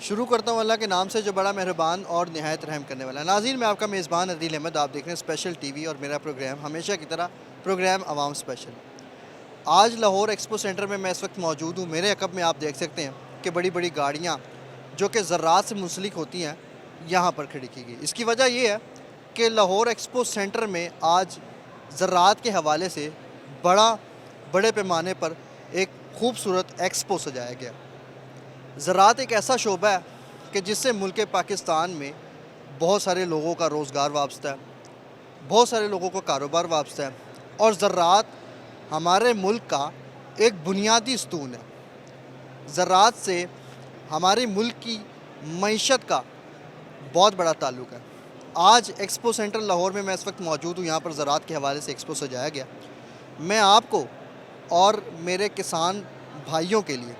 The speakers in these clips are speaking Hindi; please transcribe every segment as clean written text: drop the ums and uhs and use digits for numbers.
शुरू करता हूँ अल्लाह के नाम से जो बड़ा मेहरबान और निहायत रहम करने वाला है। नाज़रीन, मैं आपका मेज़बान अदील अहमद, आप देख रहे हैं स्पेशल टीवी और मेरा प्रोग्राम हमेशा की तरह प्रोग्राम अवाम स्पेशल। आज लाहौर एक्सपो सेंटर में मैं इस वक्त मौजूद हूँ। मेरे अकब में आप देख सकते हैं कि बड़ी बड़ी गाड़ियाँ जो कि ज़राअत से मुंसलिक होती हैं यहाँ पर खड़ी की गई। इसकी वजह ये है कि लाहौर एक्सपो सेंटर में आज ज़राअत के हवाले से बड़े पैमाने पर एक खूबसूरत एक्सपो सजाया गया। ज़राअत एक ऐसा शोबा है कि जिससे मुल्क पाकिस्तान में बहुत सारे लोगों का रोज़गार वाबस्ता है, बहुत सारे लोगों का कारोबार वाबस्ता है और ज़राअत हमारे मुल्क का एक बुनियादी स्तून है। ज़राअत से हमारे मुल्क की मईशत का बहुत बड़ा ताल्लुक़ है। आज एक्सपो सेंटर लाहौर में मैं इस वक्त मौजूद हूँ। यहाँ पर ज़राअत के हवाले से एक्सपो सजाया गया। मैं आपको और मेरे किसान भाइयों के लिए,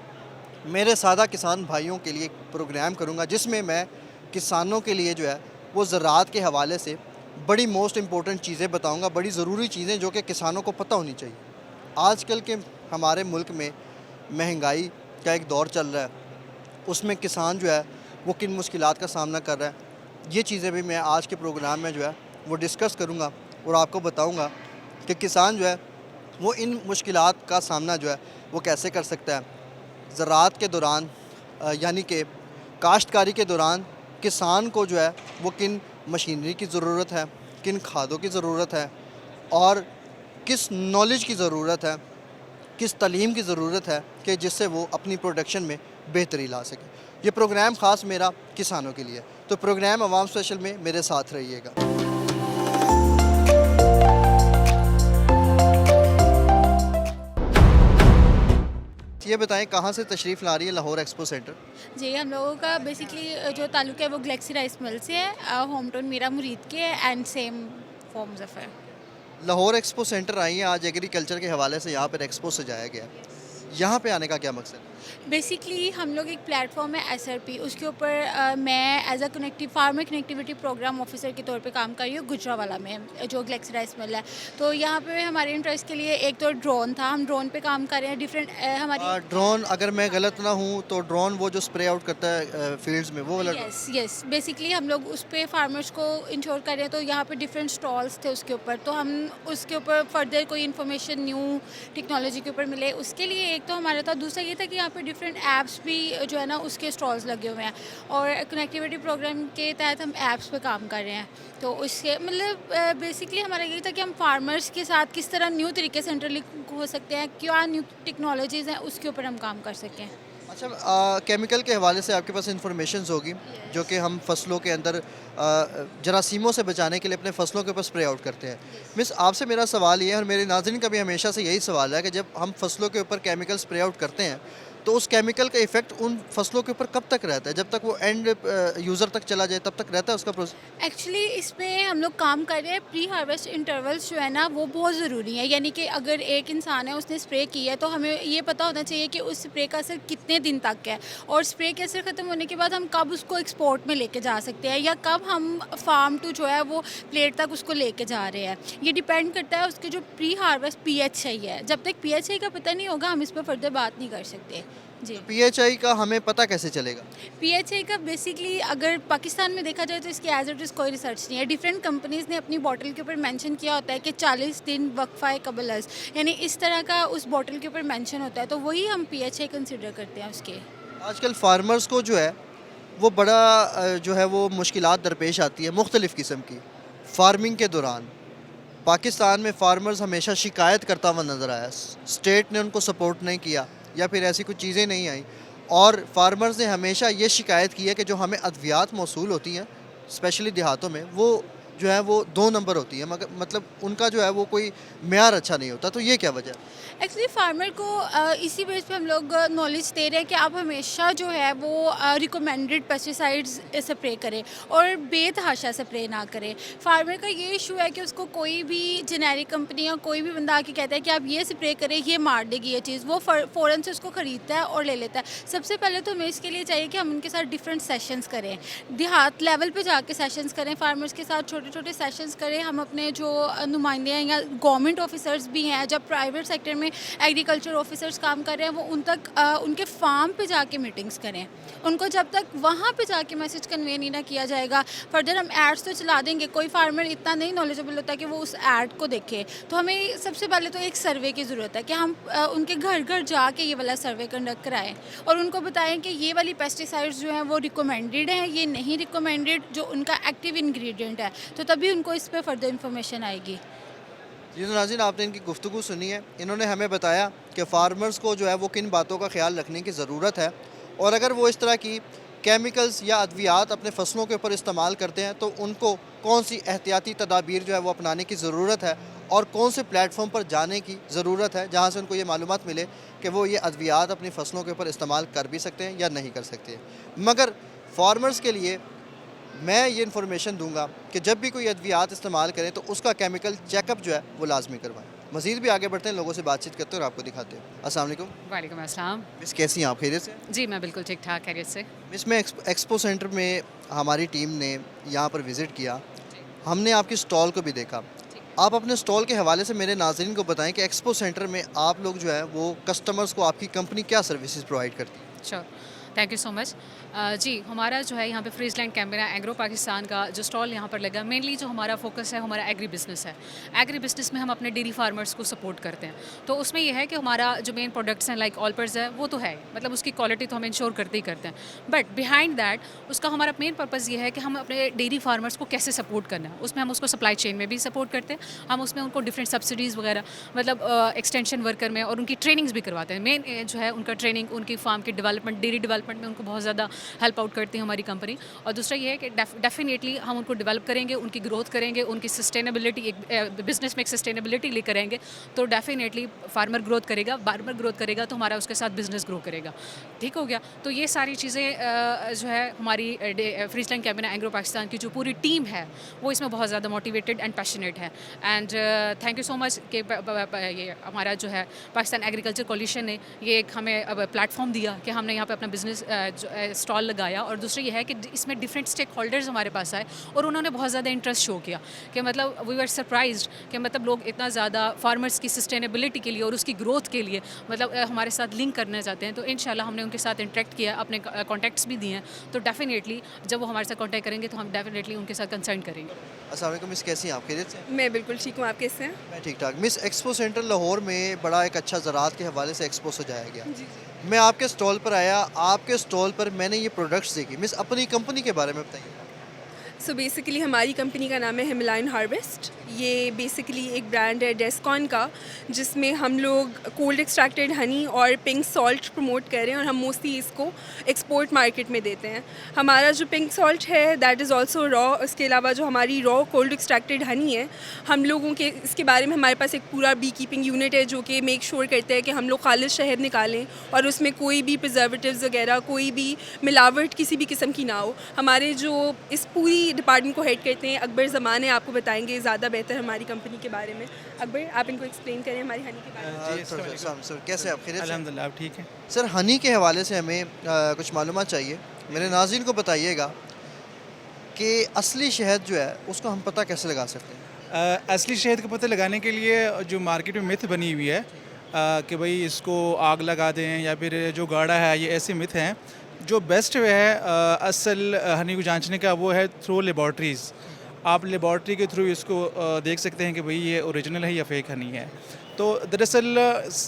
मेरे सादा किसान भाइयों के लिए एक प्रोग्राम करूंगा जिसमें मैं किसानों के लिए जो है वो ज़राअत के हवाले से बड़ी मोस्ट इम्पोर्टेंट चीज़ें बताऊंगा, बड़ी ज़रूरी चीज़ें जो कि किसानों को पता होनी चाहिए। आजकल के हमारे मुल्क में महंगाई का एक दौर चल रहा है, उसमें किसान जो है वो किन मुश्किलात का सामना कर रहा है, ये चीज़ें भी मैं आज के प्रोग्राम में जो है वो डिस्कस करूँगा और आपको बताऊँगा कि किसान जो है वो इन मुश्किलात का सामना जो है वो कैसे कर सकता है। ज़राअत के दौरान यानी कि काश्तकारी के दौरान किसान को जो है वो किन मशीनरी की ज़रूरत है, किन खादों की ज़रूरत है और किस नॉलेज की ज़रूरत है, किस तालीम की ज़रूरत है कि जिससे वो अपनी प्रोडक्शन में बेहतरी ला सके। ये प्रोग्राम ख़ास मेरा किसानों के लिए, तो प्रोग्राम अवाम स्पेशल में मेरे साथ रहिएगा। ये बताएं कहाँ से तशरीफ़ ला रही है लाहौर एक्सपो सेंटर? जी, हम लोगों का बेसिकली जो ताल्लुक़ है वो गैलेक्सी राइस मिल से है। होम टाउन मेरा मुरीद के है and same for Muzaffar. Lahore expo centre आई है, आज एग्रीकल्चर के हवाले से यहाँ पर एक्सपो सजाया गया है। यहाँ पे आने का क्या मकसद है? बेसिकली हम लोग एक प्लेटफॉर्म है एसआरपी, उसके ऊपर मैं as a farmer connectivity programme officer के तौर पे काम कर रही हूँ गुजरावाला में, जो गैलेक्सी राइस मिल है। तो यहाँ पे हमारे इंटरेस्ट के लिए एक तो ड्रोन था, हम ड्रोन पे काम कर रहे हैं। डिफरेंट हमारी ड्रोन, अगर मैं गलत ना हूँ तो ड्रोन वो जो स्प्रे आउट करता है फील्ड्स में, वो वाला ड्रोन? यस यस, बेसिकली हम लोग उस पे फार्मर्स को इंश्योर कर रहे हैं। तो यहाँ पे डिफरेंट स्टॉल्स थे उसके ऊपर, तो हम उसके ऊपर फर्दर कोई इन्फॉर्मेशन न्यू टेक्नोलॉजी के ऊपर मिले उसके लिए एक तो हमारा था। दूसरा ये था कि यहाँ पे डिफरेंट ऐप्स भी जो है ना उसके स्टॉल्स लगे हुए हैं और कनेक्टिविटी प्रोग्राम के तहत हम ऐप्स पे काम कर रहे हैं। तो उसके मतलब बेसिकली हमारा यही था कि हम फार्मर्स के साथ किस तरह न्यू तरीके से इंटरलिंक हो सकते हैं, क्या न्यू टेक्नोलॉजीज़ हैं उसके ऊपर हम काम कर सकें। अच्छा, केमिकल के हवाले से आपके पास इंफॉर्मेशन होगी जो कि हम फसलों के अंदर जरासीमों से बचाने के लिए अपने फसलों के ऊपर स्प्रे आउट करते हैं। मिस, आपसे मेरा सवाल ये है और मेरे नाज़रीन का भी हमेशा से यही सवाल है कि जब हम फसलों के ऊपर केमिकल स्प्रे आउट करते हैं तो उस केमिकल का इफ़ेक्ट उन फसलों के ऊपर कब तक रहता है? जब तक वो एंड यूज़र तक चला जाए तब तक रहता है उसका प्रोसेस? एक्चुअली इसमें हम लोग काम कर रहे हैं, प्री हार्वेस्ट इंटरवल्स जो है ना वो बहुत ज़रूरी है। यानी कि अगर एक इंसान है उसने स्प्रे किया है तो हमें ये पता होना चाहिए कि उस स्प्रे का असर कितने दिन तक है और स्प्रे के असर ख़त्म होने के बाद हम कब उसको एक्सपोर्ट में लेके जा सकते हैं या कब हम फार्म टू जो है वो प्लेट तक उसको लेके जा रहे हैं। ये डिपेंड करता है उसके जो प्री हार्वेस्ट PHI है। जब तक PHI का पता नहीं होगा हम इस पर फर्दर बात नहीं कर सकते। जी, PHI का हमें पता कैसे चलेगा? PHI का बेसिकली अगर पाकिस्तान में देखा जाए तो इसकी एज इट इज़ कोई रिसर्च नहीं है। डिफरेंट कंपनीज़ ने अपनी बॉटल के ऊपर मेंशन किया होता है कि 40 दिन वक्फा कबल अज़, यानी इस तरह का उस बॉटल के ऊपर मेंशन होता है, तो वही हम PHI कंसिडर करते हैं उसके। आजकल फार्मर्स को जो है वो बड़ा जो है वो मुश्किलात दरपेश आती है मुख्तलिफ़ किस्म की फार्मिंग के दौरान। पाकिस्तान में फार्मर्स हमेशा शिकायत करता हुआ नज़र आया, स्टेट ने उनको सपोर्ट नहीं किया या फिर ऐसी कुछ चीज़ें नहीं आई और फार्मर्स ने हमेशा ये शिकायत की है कि जो हमें अद्वियात मौसूल होती हैं स्पेशली देहातों में, वो जो है वो 2 नंबर होती है, मगर मतलब उनका जो है वो कोई मेयार अच्छा नहीं होता। तो ये क्या वजह है? एक्चुअली फार्मर को इसी बेस पे हम लोग नॉलेज दे रहे हैं कि आप हमेशा जो है वो रिकमेंडेड पेस्टिसाइड्स स्प्रे करें और बेतहाशा स्प्रे ना करें। फार्मर का ये इशू है कि उसको कोई भी जेनेरिक कंपनी या कोई भी बंदा आके कहता है कि आप ये स्प्रे करें, ये मार देगी ये चीज़, वो फ़ौरन से उसको ख़रीदता है और ले लेता है। सबसे पहले तो हमें इसके लिए चाहिए कि हम उनके साथ डिफरेंट सेशंस करें, देहात लेवल पे जाके सेशंस करें, फार्मर्स के साथ छोटे छोटे छोटे सेशंस करें, हम अपने जो नुमाइंदे हैं या गवर्नमेंट ऑफिसर्स भी हैं, जब प्राइवेट सेक्टर में एग्रीकल्चर ऑफिसर्स काम कर रहे हैं, वो उन तक उनके फार्म पे जाके मीटिंग्स करें। उनको जब तक वहाँ पे जाके मैसेज कन्वे नहीं ना किया जाएगा, फर्दर हम एड्स तो चला देंगे, कोई फार्मर इतना नहीं नॉलेजेबल होता कि वो उस एड को देखे। तो हमें सबसे पहले तो एक सर्वे की ज़रूरत है कि हम उनके घर घर जाके ये वाला सर्वे कंडक्ट कराएं और उनको बताएं कि ये वाली पेस्टिसाइड्स जो हैं वो रिकमेंडेड हैं, ये नहीं रिकमेंडेड, जो उनका एक्टिव इंग्रेडिएंट है, तो तभी उनको इस पर फर्दर इंफॉर्मेशन आएगी। जी तो नाज़रीन, आपने इनकी गुफ्तगू सुनी है। इन्होंने हमें बताया कि फार्मर्स को जो है वो किन बातों का ख्याल रखने की ज़रूरत है, और अगर वो इस तरह की केमिकल्स या अद्वियात अपने फसलों के ऊपर इस्तेमाल करते हैं तो उनको कौन सी एहतियाती तदाबीर जो है वो अपनाने की ज़रूरत है, और कौन से प्लेटफॉर्म पर जाने की ज़रूरत है जहाँ से उनको ये मालूमात मिले कि वो ये अद्वियात अपनी फसलों के ऊपर इस्तेमाल कर भी सकते हैं या नहीं कर सकते हैं। मगर फार्मर्स के लिए मैं ये इन्फॉर्मेशन दूंगा कि जब भी कोई अद्वियात इस्तेमाल करें तो उसका केमिकल चेकअप जो है वो लाजमी करवाएं। मज़ीद भी आगे बढ़ते हैं, लोगों से बातचीत करते हैं और आपको दिखाते हैं। अस्सलाम वालेकुम। वालेकुम अस्सलाम। मिस, कैसी हैं आप? खैरियत से? जी मैं बिल्कुल ठीक ठाक खैरियत से। मिस, मैं एक्सपो सेंटर में हमारी टीम ने यहाँ पर विज़िट किया, हमने आपकी स्टॉल को भी देखा। आप अपने स्टॉल के हवाले से मेरे नाज़रीन को बताएं कि एक्सपो सेंटर में आप लोग जो है वो कस्टमर्स को आपकी कंपनी क्या सर्विसेज प्रोवाइड करती है? Sure, thank you so much. जी हमारा जो है यहाँ पे फ्रीजलैंड कैम्पेना एग्रो पाकिस्तान का जो स्टॉल यहाँ पर लगा, मेनली जो हमारा फोकस है हमारा एग्री बिजनेस है। एग्री बिजनेस में हम अपने डेयरी फार्मर्स को सपोर्ट करते हैं। तो उसमें यह है कि हमारा जो मेन प्रोडक्ट्स हैं लाइक ऑलपर्स है वो तो है, मतलब उसकी क्वालिटी तो हम इंश्योर करते ही करते हैं, बट बिहाइंड दैट उसका हमारा मेन पर्पज़ ये है कि हम अपने डेयरी फार्मर्स को कैसे सपोर्ट करना है। उसमें हम उसको सप्लाई चेन में भी सपोर्ट करते हैं, हम उसमें उनको डिफरेंट सब्सिडीज़ वगैरह, मतलब एक्सटेंशन वर्कर में, और उनकी ट्रेनिंग्स भी करवाते हैं। मेन जो है उनका ट्रेनिंग, उनकी फार्म की डेवलपमेंट, डेयरी डेवलपमेंट में उनको बहुत ज़्यादा हेल्प आउट करती है हमारी कंपनी। और दूसरा ये है कि डेफिनेटली हम उनको डेवलप करेंगे, उनकी ग्रोथ करेंगे, उनकी सस्टेनेबिलिटी, एक बिजनेस में एक सस्टेनेबिलिटी लेकर आएंगे तो डेफिनेटली फार्मर ग्रोथ करेगा, फार्मर ग्रोथ करेगा तो हमारा उसके साथ बिजनेस ग्रो करेगा। ठीक हो गया। तो ये सारी चीज़ें जो है हमारी फ्रीजलैंड कैम्पेना एग्रो पाकिस्तान की जो पूरी टीम है वो इसमें बहुत ज़्यादा मोटिवेटेड एंड पैशनेट है। And thank you so much कि ये हमारा जो है पाकिस्तान एग्रीकल्चर कोलिशन ने ये एक हमें अब प्लेटफॉर्म दिया कि हमने यहाँ पे अपना बिजनेस स्टॉल लगाया। और दूसरी ये है कि इसमें डिफरेंट स्टेक होल्डर्स हमारे पास आए और उन्होंने बहुत ज़्यादा इंटरेस्ट शो किया कि मतलब वी वर सरप्राइज्ड कि मतलब लोग इतना ज़्यादा फार्मर्स की सस्टेनेबिलिटी के लिए और उसकी ग्रोथ के लिए मतलब हमारे साथ लिंक करना चाहते हैं। तो इंशाल्लाह हमने उनके साथ इंटरेक्ट किया, अपने कॉन्टैक्ट्स भी दिए हैं। तो डेफिनेटली जब वो हमारे साथ कॉन्टैक्ट करेंगे तो हम डेफिनेटली उनके साथ कंसर्न करेंगे। अस्सलाम वालेकुम मिस, कैसी हैं आप? खैरियत से? मैं बिल्कुल ठीक हूँ, आप कैसे हैं? मैं ठीक ठाक। मिस, एक्सपो सेंटर लाहौर में बड़ा एक अच्छा ज़राअत के हवाले से एक्सपो सजाया गया। मैं आपके स्टॉल पर आया, आपके स्टॉल पर मैंने ये प्रोडक्ट्स देखे। मिस, अपनी कंपनी के बारे में बताइए। सो बेसिकली हमारी कंपनी का नाम है हिमालयन हार्वेस्ट। ये बेसिकली एक ब्रांड है डेस्कॉन का, जिसमें हम लोग कोल्ड एक्सट्रैक्टेड हनी और पिंक सॉल्ट प्रमोट कर रहे हैं और हम मोस्टली इसको एक्सपोर्ट मार्केट में देते हैं। हमारा जो पिंक सॉल्ट है दैट इज़ ऑल्सो रॉ। इसके अलावा जो हमारी रॉ कोल्ड एक्सट्रैक्टेड हनी है, हम लोगों के इसके बारे में हमारे पास एक पूरा बी कीपिंग यूनिट है जो कि मेक श्योर करता है कि हम लोग खालिश शहद निकालें और उसमें कोई भी प्रिजर्वेटिव्स वगैरह, कोई भी मिलावट किसी भी किस्म की ना हो। हमारे जो इस पूरी डिपार्टमेंट को हेड करते हैं अकबर ज़मान है, आपको बताएंगे ज़्यादा बेहतर हमारी कंपनी के बारे में। अकबर, आप इनको एक्सप्लेन करें हमारी हनी के बारे में। सर कैसे आप? खैरियत से? अल्हम्दुलिल्लाह आप ठीक हैं। सर, हनी के हवाले से हमें कुछ मालूमात चाहिए। मेरे नाज़रीन को बताइएगा कि असली शहद जो है उसको हम पता कैसे लगा सकते हैं? असली शहद का पता लगाने के लिए जो मार्केट में मिथ बनी हुई है कि भाई इसको आग लगा दें या फिर जो गाढ़ा है, ये ऐसे मिथ हैं। जो बेस्ट वे है असल हनी को जांचने का वो है थ्रू लेबॉर्ट्रीज़। आप लेबॉर्ट्री के थ्रू इसको देख सकते हैं कि भाई ये ओरिजिनल है या फेक हनी है। तो दरअसल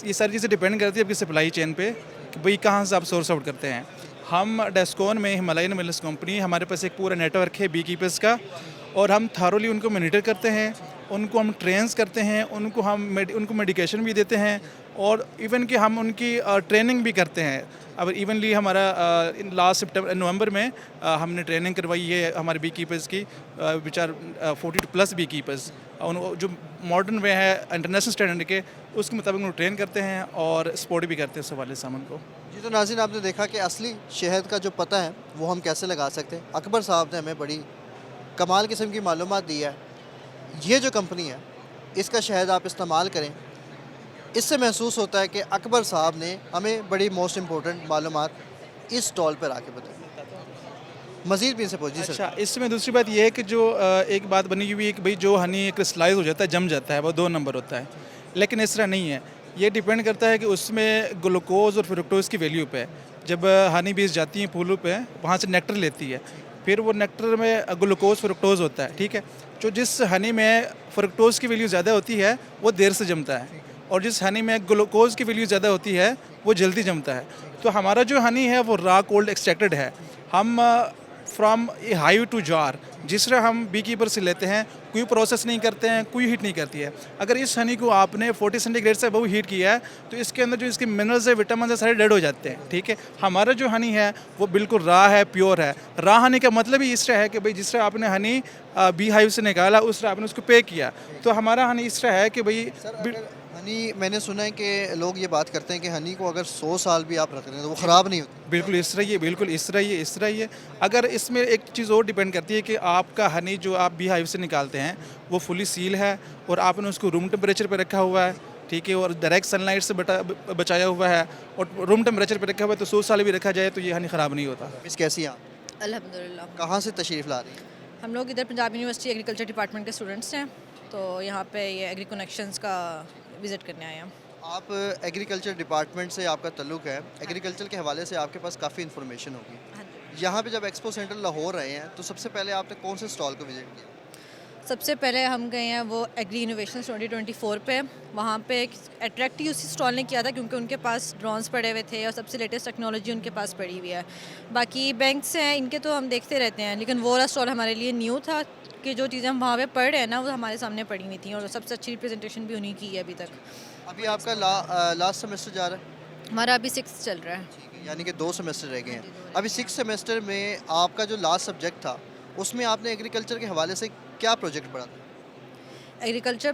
ये सारी चीज़ें डिपेंड करती है आपकी सप्लाई चेन पे कि भाई कहाँ से आप सोर्स आउट करते हैं। हम डेस्कॉन में हिमालयन मिल्स कंपनी, हमारे पास एक पूरा नेटवर्क है बी कीपर्स का, और हम थारोली उनको मॉनिटर करते हैं, उनको हम ट्रेंस करते हैं, उनको मेडिकेशन भी देते हैं और इवन कि हम उनकी ट्रेनिंग भी करते हैं। अब इवनली हमारा लास्ट नवंबर में हमने ट्रेनिंग करवाई है हमारे बी कीपर्स की, विच आर 40+ बी कीपर्स। जो मॉडर्न वे है इंटरनेशनल स्टैंडर्ड के, उसके मुताबिक उनको ट्रेन करते हैं और सपोर्ट भी करते हैं इस वाले सामान को। जी तो नाज़रीन, आपने देखा कि असली शहद का जो पता है वो हम कैसे लगा सकते हैं। अकबर साहब ने हमें बड़ी कमाल किस्म की मालूमात दी है। ये जो कंपनी है इसका शहद आप इस्तेमाल करें, इससे महसूस होता है कि अकबर साहब ने हमें बड़ी मोस्ट इम्पोर्टेंट मालूमात इस स्टॉल पर आके बताई। मज़ीद भी इनसे पूछ जी सर। अच्छा, इसमें दूसरी बात ये है कि जो एक बात बनी हुई है कि भाई जो हनी क्रिस्टलाइज हो जाता है, जम जाता है, वो 2 नंबर होता है, लेकिन इस तरह नहीं है। ये डिपेंड करता है कि उसमें ग्लूकोज और फ्रुक्टोज की वैल्यू पे है। जब हनी बीज जाती हैं फूलों पे, वहाँ से नेक्टर लेती है, फिर वो नेक्टर में ग्लूकोज फ्रुक्टोज होता है, ठीक है। जो जिस हनी में फ्रुक्टोज की वैल्यू ज़्यादा होती है वो देर से जमता है, और जिस हनी में ग्लूकोज की वैल्यू ज़्यादा होती है वो जल्दी जमता है। तो हमारा जो हनी है वो रॉ कोल्ड एक्सट्रैक्टेड है। हम from a hive to jar, जिस तरह हम बी कीपर से लेते हैं, कोई प्रोसेस नहीं करते हैं, कोई हीट नहीं करती है। अगर इस हनी को आपने 40 सेंटीग्रेड से अबव हीट किया है तो इसके अंदर जो इसके मिनरल्स है, विटामिन है, सारे डेड हो जाते हैं, ठीक है। हमारा जो हनी है वो बिल्कुल रॉ है, प्योर है। रॉ हनी का मतलब ही इस तरह है कि भाई जिस तरह आपने हनी बी हाइव से निकाला उस तरह आपने उसको पे किया, तो हमारा हनी इस तरह है कि भाई हनी, मैंने सुना है कि लोग ये बात करते हैं कि हनी को अगर 100 साल भी आप रख रहे हैं तो वो ख़राब नहीं होती। बिल्कुल इस तरह ही है, बिल्कुल इस तरह ही है, इस तरह ही है। अगर इसमें एक चीज़ और डिपेंड करती है कि आपका हनी जो आप बी हाइव से निकालते हैं वो फुली सील है और आपने उसको रूम टेम्परेचर पे रखा हुआ है, ठीक है, और डायरेक्ट सनलाइट से बचाया हुआ है और रूम टेम्परेचर पे रखा हुआ है, तो 100 साल भी रखा जाए तो ये हनी ख़राब नहीं होता। मिस कैसी हैं आप? अल्हम्दुलिल्लाह। कहाँ से तशरीफ़ ला रही हैं? हम लोग इधर पंजाब यूनिवर्सिटी एग्रीकल्चर डिपार्टमेंट के स्टूडेंट्स हैं, तो यहाँ पे ये एग्री कनेक्शंस का विज़िट करने आए हैं। आप एग्रीकल्चर डिपार्टमेंट से आपका तल्लुक़ है, एग्रीकल्चर के हवाले से आपके पास काफ़ी इन्फॉर्मेशन होगी। हाँ जी। यहाँ पे जब एक्सपो सेंटर लाहौर आए हैं तो सबसे पहले आपने कौन से स्टॉल को विज़िट किया? सबसे पहले हम गए हैं वो एग्री इनोवेशन 2024 पे। वहाँ पे एक अट्रैक्ट ही उसी स्टॉल ने किया था क्योंकि उनके पास ड्रोन्स पड़े हुए थे और सबसे लेटेस्ट टेक्नोलॉजी उनके पास पड़ी हुई है। बाकी बैंक्स हैं इनके तो हम देखते रहते हैं, लेकिन वो वाला स्टॉल हमारे लिए न्यू था कि जो चीज़ें हम वहाँ पे पढ़ रहे हैं ना वो हमारे सामने पड़ी नहीं थी, और सबसे अच्छी रिप्रेजेंटेशन भी उन्हीं की है अभी तक। अभी आपका लास्ट सेमेस्टर जा रहा है? हमारा अभी 6th चल रहा है। ठीक है, यानी कि 2 सेमेस्टर रह गए हैं। अभी 6 सेमेस्टर में आपका जो लास्ट सब्जेक्ट था उसमें आपने एग्रीकल्चर के हवाले से क्या प्रोजेक्ट पढ़ा था? एग्रीकल्चर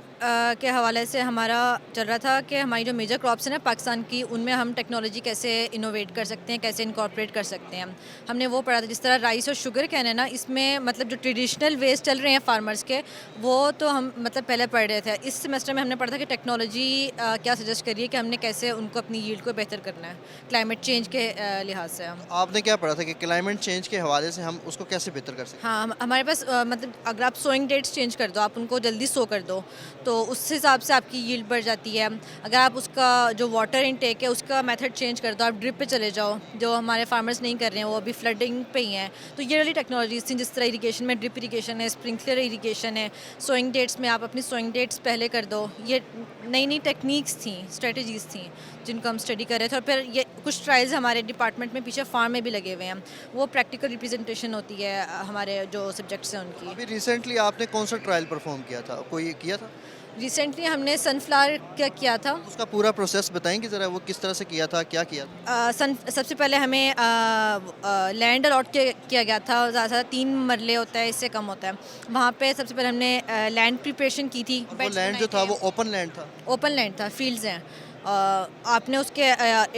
के हवाले से हमारा चल रहा था कि हमारी जो मेजर क्रॉप्स हैं ना पाकिस्तान की, उनमें हम टेक्नोलॉजी कैसे इनोवेट कर सकते हैं, कैसे इनकॉर्पोरेट कर सकते हैं। हमने वो पढ़ा था, जिस तरह राइस और शुगर कैन है ना, इसमें मतलब जो ट्रेडिशनल वेज चल रहे हैं फार्मर्स के, वो तो हम मतलब पहले पढ़ रहे थे। इस सेमेस्टर में हमने पढ़ा था कि टेक्नोलॉजी क्या सजेस्ट करिए कि हमने कैसे उनको अपनी यील्ड को बेहतर करना है क्लाइमेट चेंज के लिहाज से। हम आपने क्या पढ़ा था कि क्लाइमेट चेंज के हवाले से हम उसको कैसे बेहतर कर सकते हैं? हाँ, हमारे पास मतलब अगर आप सोइंग डेट्स चेंज कर दो, आप उनको जल्दी सो कर दो, तो उस हिसाब से आपकी यील्ड बढ़ जाती है। अगर आप उसका जो वाटर इनटेक है उसका मेथड चेंज कर दो, आप ड्रिप पे चले जाओ, जो हमारे फार्मर्स नहीं कर रहे हैं, वो अभी फ्लडिंग पे ही हैं, तो ये वाली टेक्नोलॉजीज थी। जिस तरह इरिगेशन में ड्रिप इरिगेशन है, स्प्रिंकलर इरिगेशन है, सोइंग डेट्स में आप अपनी सोइंग डेट्स पहले कर दो, ये नई नई टेक्निक्स थी, स्ट्रेटजीज़ थी जिनको हम स्टडी कर रहे थे। और फिर ये कुछ ट्रायल्स हमारे डिपार्टमेंट में पीछे फार्म में भी लगे हुए हैं, वो प्रैक्टिकल रिप्रेजेंटेशन होती है हमारे जो सब्जेक्ट्स हैं उनकी। अभी रिसेंटली आपने कौन सा ट्रायल परफॉर्म किया था, कोई किया था? रिसेंटली हमने सनफ्लावर का किया था। उसका पूरा प्रोसेस बताएंगे ज़रा, वो किस तरह से किया था, क्या किया था? सबसे पहले हमें लैंड अलॉट किया गया था, ज़्यादा 3 मरले होता है, इससे कम होता है। वहाँ पे सबसे पहले हमने लैंड प्रिपरेशन की थी। वो लैंड जो था वो ओपन लैंड था? ओपन लैंड था, फील्ड्स हैं। आपने उसके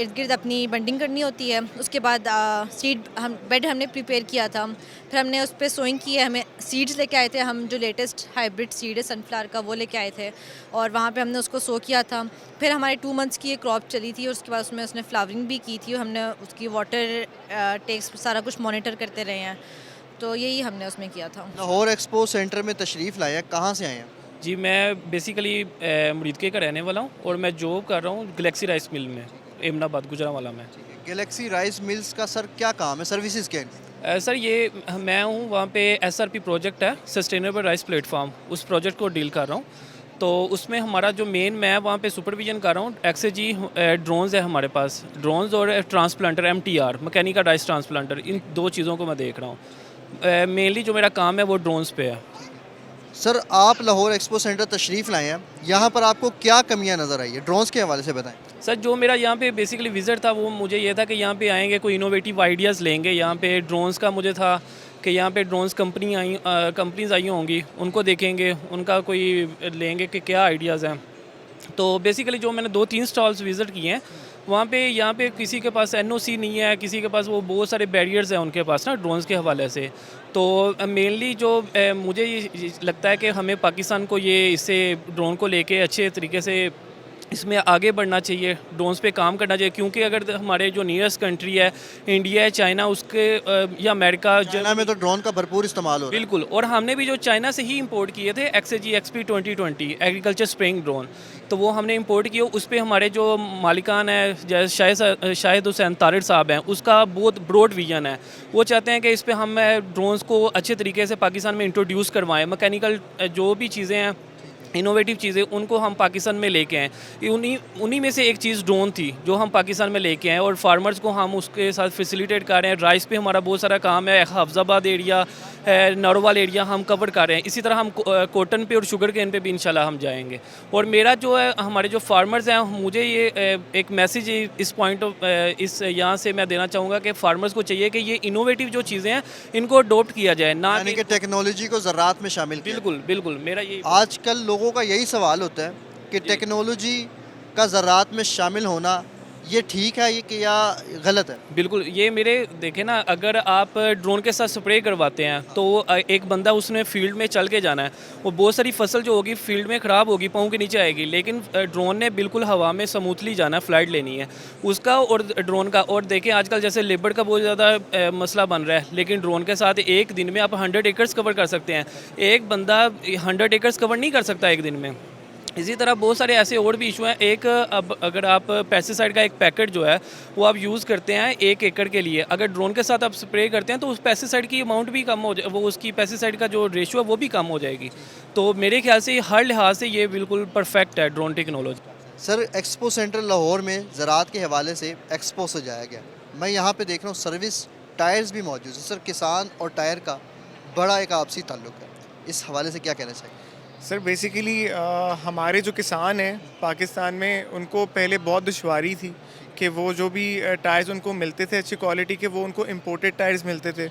इर्द गिर्द अपनी बंडिंग करनी होती है। उसके बाद बेड हमने प्रिपेयर किया था, फिर हमने उस पर सोइंग की है। हमें सीड्स लेके आए थे, हम जो लेटेस्ट हाइब्रिड सीड है सनफ्लावर का वो लेके आए थे, और वहाँ पे हमने उसको सो किया था। फिर हमारे 2 मंथ्स की ये क्रॉप चली थी, और उसके बाद उसमें उसने फ्लावरिंग भी की थी, और हमने उसकी वाटर टेक्स सारा कुछ मॉनिटर करते रहे हैं, तो यही हमने उसमें किया था। लाहौर एक्सपो सेंटर में तशरीफ़ लाए हैं, कहाँ से आए हैं? जी, मैं बेसिकली मुरीदके का रहने वाला हूँ और मैं जॉब कर रहा हूँ गैलेक्सी राइस मिल में, एमनाबाद गुजरांवाला में। गैलेक्सी राइस मिल्स का सर क्या काम है, सर्विसेज क्या है? सर ये मैं हूँ वहाँ पे SRP प्रोजेक्ट है, सस्टेनेबल राइस प्लेटफॉर्म, उस प्रोजेक्ट को डील कर रहा हूँ। तो उसमें हमारा जो मैं वहाँ पे सुपरविजन कर रहा हूँ। XAG ड्रोन्स है हमारे पास, ड्रोन्स और transplanter MTR, mechanical rice transplanter, इन 2 चीज़ों को मैं देख रहा हूँ। मेनली जो मेरा काम है वो ड्रोन्स पे है। सर आप लाहौर एक्सपो सेंटर तशरीफ़ लाए हैं, यहाँ पर आपको क्या कमियाँ नज़र आई है, ड्रोन्स के हवाले से बताएं। सर जो मेरा यहाँ पे बेसिकली विज़िट था वो मुझे ये था कि यहाँ पे आएंगे, कोई इनोवेटिव आइडियाज़ लेंगे। यहाँ पे ड्रोन्स का मुझे था कि यहाँ पे ड्रोन्स कंपनीज़ आई होंगी, उनको देखेंगे, उनका कोई लेंगे कि क्या आइडियाज़ हैं। तो बेसिकली जो मैंने 2-3 स्टॉल्स विज़िट किए हैं वहाँ पे, यहाँ पे किसी के पास NOC नहीं है, किसी के पास वो बहुत सारे बैरियर्स हैं उनके पास ना ड्रोन्स के हवाले से। तो मेनली जो मुझे ये लगता है कि हमें पाकिस्तान को ये इससे ड्रोन को लेके अच्छे तरीके से इसमें आगे बढ़ना चाहिए, ड्रोन्स पे काम करना चाहिए, क्योंकि अगर हमारे जो नियरेस्ट कंट्री है इंडिया है, चाइना, उसके या अमेरिका, चाइना में तो ड्रोन का भरपूर इस्तेमाल हो रहा है। बिल्कुल, और हमने भी जो चाइना से ही इंपोर्ट किए थे XAG XP 2020 agriculture spraying drone, तो वो हमने इंपोर्ट किए। उस पर हमारे जो मालिकान है जैसे शाहिद हुसैन तारिर साहब हैं, उसका बहुत ब्रॉड विजन है। वो चाहते हैं कि इस पर हम ड्रोन्स को अच्छे तरीके से पाकिस्तान में इंट्रोड्यूस करवाएं, मैकेनिकल जो भी चीज़ें हैं, इनोवेटिव चीज़ें, उनको हम पाकिस्तान में लेके आएँ। ये उन्हीं में से एक चीज़ ड्रोन थी जो हम पाकिस्तान में लेके आए, और फार्मर्स को हम उसके साथ फैसिलिटेट कर रहे हैं। राइस पे हमारा बहुत सारा काम है, हाफजाबाद एरिया है, नारोवाल एरिया हम कवर कर रहे हैं। इसी तरह हम कॉटन पे और शुगर केन पे भी इंशाल्लाह हम जाएंगे। और मेरा जो है, हमारे जो फार्मर्स हैं, मुझे ये एक मैसेज इस पॉइंट ऑफ इस यहाँ से मैं देना चाहूँगा कि फार्मर्स को चाहिए कि ये इनोवेटिव जो चीज़ें हैं इनको अडोप्ट किया जाए, ना यानी कि टेक्नोलॉजी को ज़राअत में शामिल किया। बिल्कुल बिल्कुल, मेरा ये आजकल लोगों का यही सवाल होता है कि टेक्नोलॉजी का ज़राअत में शामिल होना ये ठीक है ये कि या गलत है? बिल्कुल, ये मेरे देखें ना, अगर आप ड्रोन के साथ स्प्रे करवाते हैं तो एक बंदा उसने फील्ड में चल के जाना है, वो बहुत सारी फसल जो होगी फील्ड में ख़राब होगी, पाँव के नीचे आएगी, लेकिन ड्रोन ने बिल्कुल हवा में स्मूथली जाना है, फ्लाइट लेनी है उसका और ड्रोन का। और देखें आजकल जैसे लेबर का बहुत ज़्यादा मसला बन रहा है, लेकिन ड्रोन के साथ एक दिन में आप 100 एकर्स कवर कर सकते हैं। एक बंदा 100 एकर्स कवर नहीं कर सकता एक दिन में। इसी तरह बहुत सारे ऐसे और भी इशू हैं। एक, अब अगर आप पेस्टिसाइड का एक पैकेट जो है वो आप यूज़ करते हैं 1 एकड़ के लिए, अगर ड्रोन के साथ आप स्प्रे करते हैं तो उस पेस्टिसाइड की अमाउंट भी कम हो जाए, वो उसकी पेस्टिसाइड का जो रेशियो है वो भी कम हो जाएगी। तो मेरे ख्याल से हर लिहाज से ये बिल्कुल परफेक्ट है drone technology. Sir, expo centre Lahore में ज़राअत के हवाले से एक्सपो सजाया गया। मैं यहाँ पे देख रहा हूँ सर्विस टायर्स भी मौजूद है। सर, किसान और टायर का बड़ा एक आपसी ताल्लुक है, इस हवाले से क्या कहना चाहिए? सर बेसिकली हमारे जो किसान हैं पाकिस्तान में, उनको पहले बहुत दुश्वारी थी कि वो जो भी टायर्स उनको मिलते थे अच्छी क्वालिटी के, वो उनको इंपोर्टेड टायर्स मिलते थे,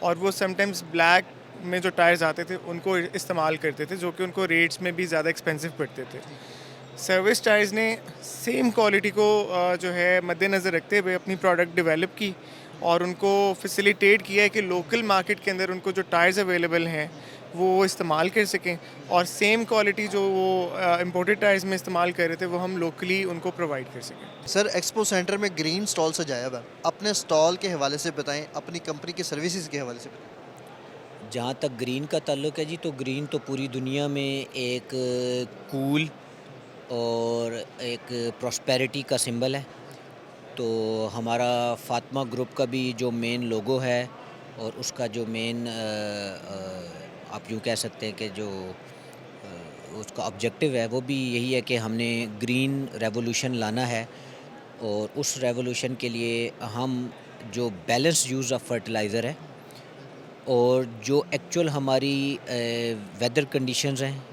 और वो समटाइम्स ब्लैक में जो टायर्स आते थे उनको इस्तेमाल करते थे, जो कि उनको रेट्स में भी ज़्यादा एक्सपेंसिव पड़ते थे। सर्विस टायर्स ने सेम क्वालिटी को जो है मद्देनज़र रखते हुए अपनी प्रोडक्ट डेवलप की और उनको फैसिलिटेट किया है कि लोकल मार्केट के अंदर उनको जो टायर्स अवेलेबल हैं वो इस्तेमाल कर सकें, और सेम क्वालिटी जो वो इंपोर्टेड टायर्स में इस्तेमाल कर रहे थे वो हम लोकली उनको प्रोवाइड कर सकें। सर, एक्सपो सेंटर में ग्रीन स्टॉल सजाया हुआ है, अपने स्टॉल के हवाले से बताएं, अपनी कंपनी की सर्विसेज के हवाले से बताएं। जहाँ तक ग्रीन का ताल्लुक है जी, तो ग्रीन तो पूरी दुनिया में एक कूल और एक प्रॉस्पेरिटी का सिंबल है। तो हमारा फातिमा ग्रुप का भी जो मेन लोगो है और उसका जो मेन आप यूँ कह सकते हैं कि जो उसका ऑब्जेक्टिव है वो भी यही है कि हमने ग्रीन रेवोल्यूशन लाना है, और उस रेवोल्यूशन के लिए हम जो बैलेंस यूज़ ऑफ फर्टिलाइज़र है और जो एक्चुअल हमारी वेदर कंडीशंस हैं,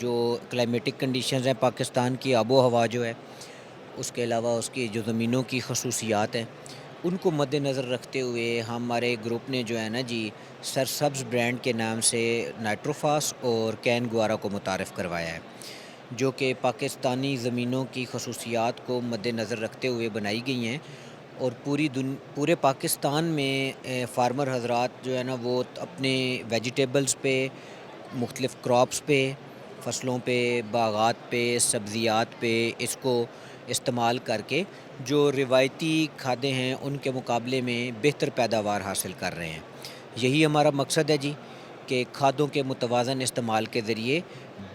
जो क्लाइमेटिक कंडीशंस हैं पाकिस्तान की, आबो हवा जो है, उसके अलावा उसकी जो ज़मीनों की खसूसियात हैं, उनको मद्देनज़र रखते हुए हमारे ग्रुप ने जो है ना जी सरसब्ज़ ब्रांड के नाम से नाइट्रोफास और कैन गुआरा को मुतारफ़ करवाया है, जो कि पाकिस्तानी ज़मीनों की खसूसियात को मद्देनज़र रखते हुए बनाई गई हैं। और पूरे पाकिस्तान में फार्मर हजरात जो है ना वो अपने वेजिटेबल्स पे, मुख्तलिफ़ क्रॉप्स पे, फसलों पे, बागात पे, सब्ज़ियात पे इसको इस्तेमाल करके जो रिवायती खादें हैं उनके मुकाबले में बेहतर पैदावार हासिल कर रहे हैं। यही हमारा मकसद है जी कि खादों के मुतवाज़न इस्तेमाल के ज़रिए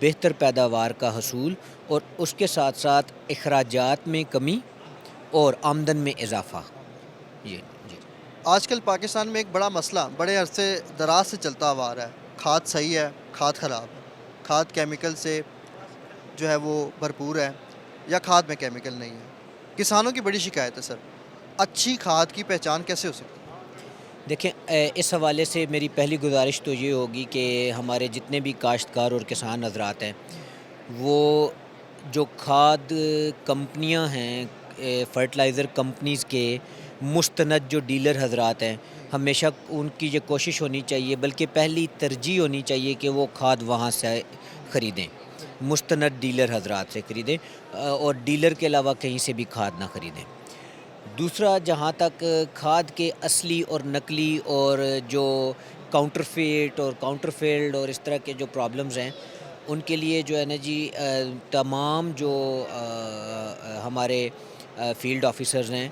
बेहतर पैदावार का हसूल और उसके साथ साथ अखराजात में कमी और आमदन में इजाफ़ा। जी जी। आजकल पाकिस्तान में एक बड़ा मसला बड़े अरसे दराज से चलता हुआ आ रहा है, खाद सही है, खाद ख़राब है, खाद केमिकल से जो है वो भरपूर है या खाद में केमिकल नहीं है। किसानों की बड़ी शिकायत है। सर, अच्छी खाद की पहचान कैसे हो सकती है? देखें, इस हवाले से मेरी पहली गुजारिश तो ये होगी कि हमारे जितने भी काश्तकार और किसान हजरात हैं, वो जो खाद कंपनियां हैं, फर्टिलाइज़र कंपनीज़ के मुस्तनद जो डीलर हजरात हैं, हमेशा उनकी ये कोशिश होनी चाहिए, बल्कि पहली तरजीह होनी चाहिए कि वो खाद वहाँ से ख़रीदें, मुस्तनद डीलर हजरात से ख़रीदें, और डीलर के अलावा कहीं से भी खाद ना ख़रीदें। दूसरा, जहाँ तक खाद के असली और नकली और जो काउंटरफेट और काउंटरफेल्ड और इस तरह के जो प्रॉब्लम्स हैं, उनके लिए जो है ना जी तमाम जो हमारे फील्ड ऑफिसर्स हैं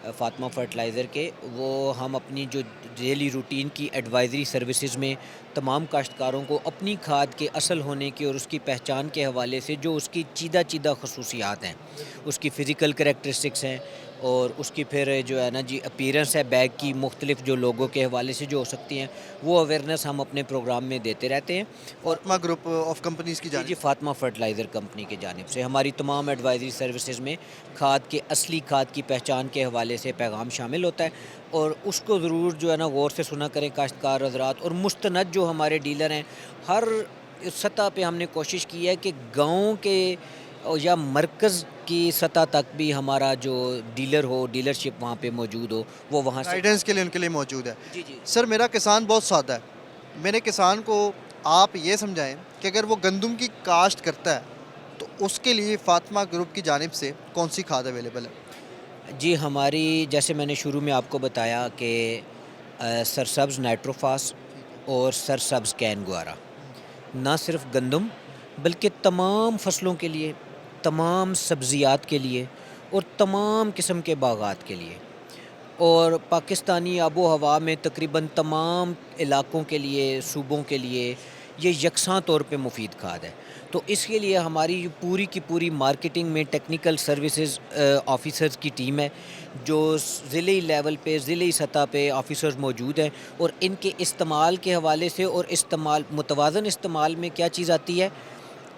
फातिमा फर्टिलाइज़र के, वो हम अपनी जो डेली रूटीन की एडवाइज़री सर्विसेज में तमाम काश्तकारों को अपनी खाद के असल होने की और उसकी पहचान के हवाले से जो उसकी चीदा खसूसियात हैं, उसकी फ़िज़िकल करैक्टरिस्टिक्स हैं और उसकी फिर जो है ना जी अपीयरेंस है बैग की मुख्तलिफ जो लोगों के हवाले से जो हो सकती हैं, वो अवेयरनेस हम अपने प्रोग्राम में देते रहते हैं। और फातिमा ग्रुप ऑफ कंपनीज़ की जी जानिब फातिमा फर्टिलाइज़र कंपनी की जानिब से हमारी तमाम एडवाइजरी सर्विसेज में खाद के असली खाद की पहचान के हवाले से पैगाम शामिल होता है और उसको ज़रूर जो है ना गौर से सुना करें काश्तकार हज़रात। और मुस्तनद जो हमारे डीलर हैं, हर सतह पे हमने कोशिश की है कि गाँव के या मरकज़ की सतह तक भी हमारा जो डीलर हो, डीलरशिप वहाँ पे मौजूद हो, वो वहाँ से गाइडेंस के लिए उनके लिए मौजूद है। जी जी सर मेरा किसान बहुत सादा है, मेरे किसान को आप ये समझाएं कि अगर वो गंदम की काश्त करता है तो उसके लिए फातिमा ग्रुप की जानिब से कौन सी खाद अवेलेबल है? जी हमारी जैसे मैंने शुरू में आपको बताया कि सरसब्ज़ नाइट्रोफास और सरसब्ज़ कैन गुआरा ना सिर्फ गंदम बल्कि तमाम फसलों के लिए, तमाम सब्ज़ियात के लिए और तमाम किस्म के बागात के लिए और पाकिस्तानी आबो हवा में तकरीबन तमाम इलाकों के लिए, सूबों के लिए ये यकसां तौर पे मुफीद खाद है। तो इसके लिए हमारी पूरी की पूरी मार्केटिंग में टेक्निकल सर्विसेज ऑफिसर्स की टीम है जो ज़िले लेवल पे, ज़िले सतह पे ऑफिसर्स मौजूद हैं और इनके इस्तेमाल के हवाले से और इस्तेमाल मुतवाज़न इस्तेमाल में क्या चीज़ आती है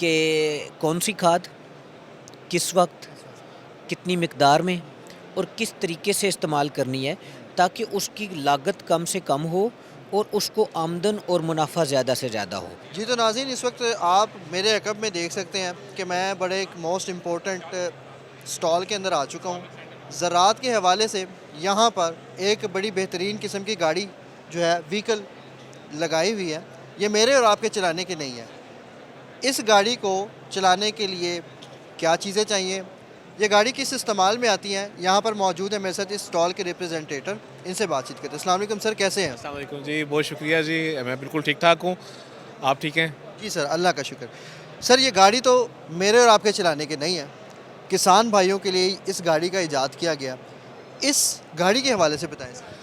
कि कौन सी खाद किस वक्त कितनी मिकदार में और किस तरीके से इस्तेमाल करनी है ताकि उसकी लागत कम से कम हो और उसको आमदन और मुनाफा ज़्यादा से ज़्यादा हो। जी तो नाज़रीन, इस वक्त आप मेरे अकब में देख सकते हैं कि मैं बड़े एक मोस्ट इम्पोर्टेंट स्टॉल के अंदर आ चुका हूँ। ज़राअत के हवाले से यहाँ पर एक बड़ी बेहतरीन किस्म की गाड़ी जो है व्हीकल लगाई हुई है। ये मेरे और आपके चलाने की नहीं है। इस गाड़ी को चलाने के लिए क्या चीज़ें चाहिए, ये गाड़ी किस इस्तेमाल में आती हैं, यहाँ पर मौजूद है मेरे साथ इस स्टॉल के रिप्रेजेंटेटर, इनसे बातचीत करते हैं। अस्सलाम वालेकुम सर, कैसे हैं? अस्सलाम वालेकुम जी, बहुत शुक्रिया जी, मैं बिल्कुल ठीक ठाक हूँ। आप ठीक हैं? जी सर, अल्लाह का शुक्र। सर ये गाड़ी तो मेरे और आपके चलाने की नहीं है, किसान भाइयों के लिए इस गाड़ी का इजाद किया गया। इस गाड़ी के हवाले से बताएं सर।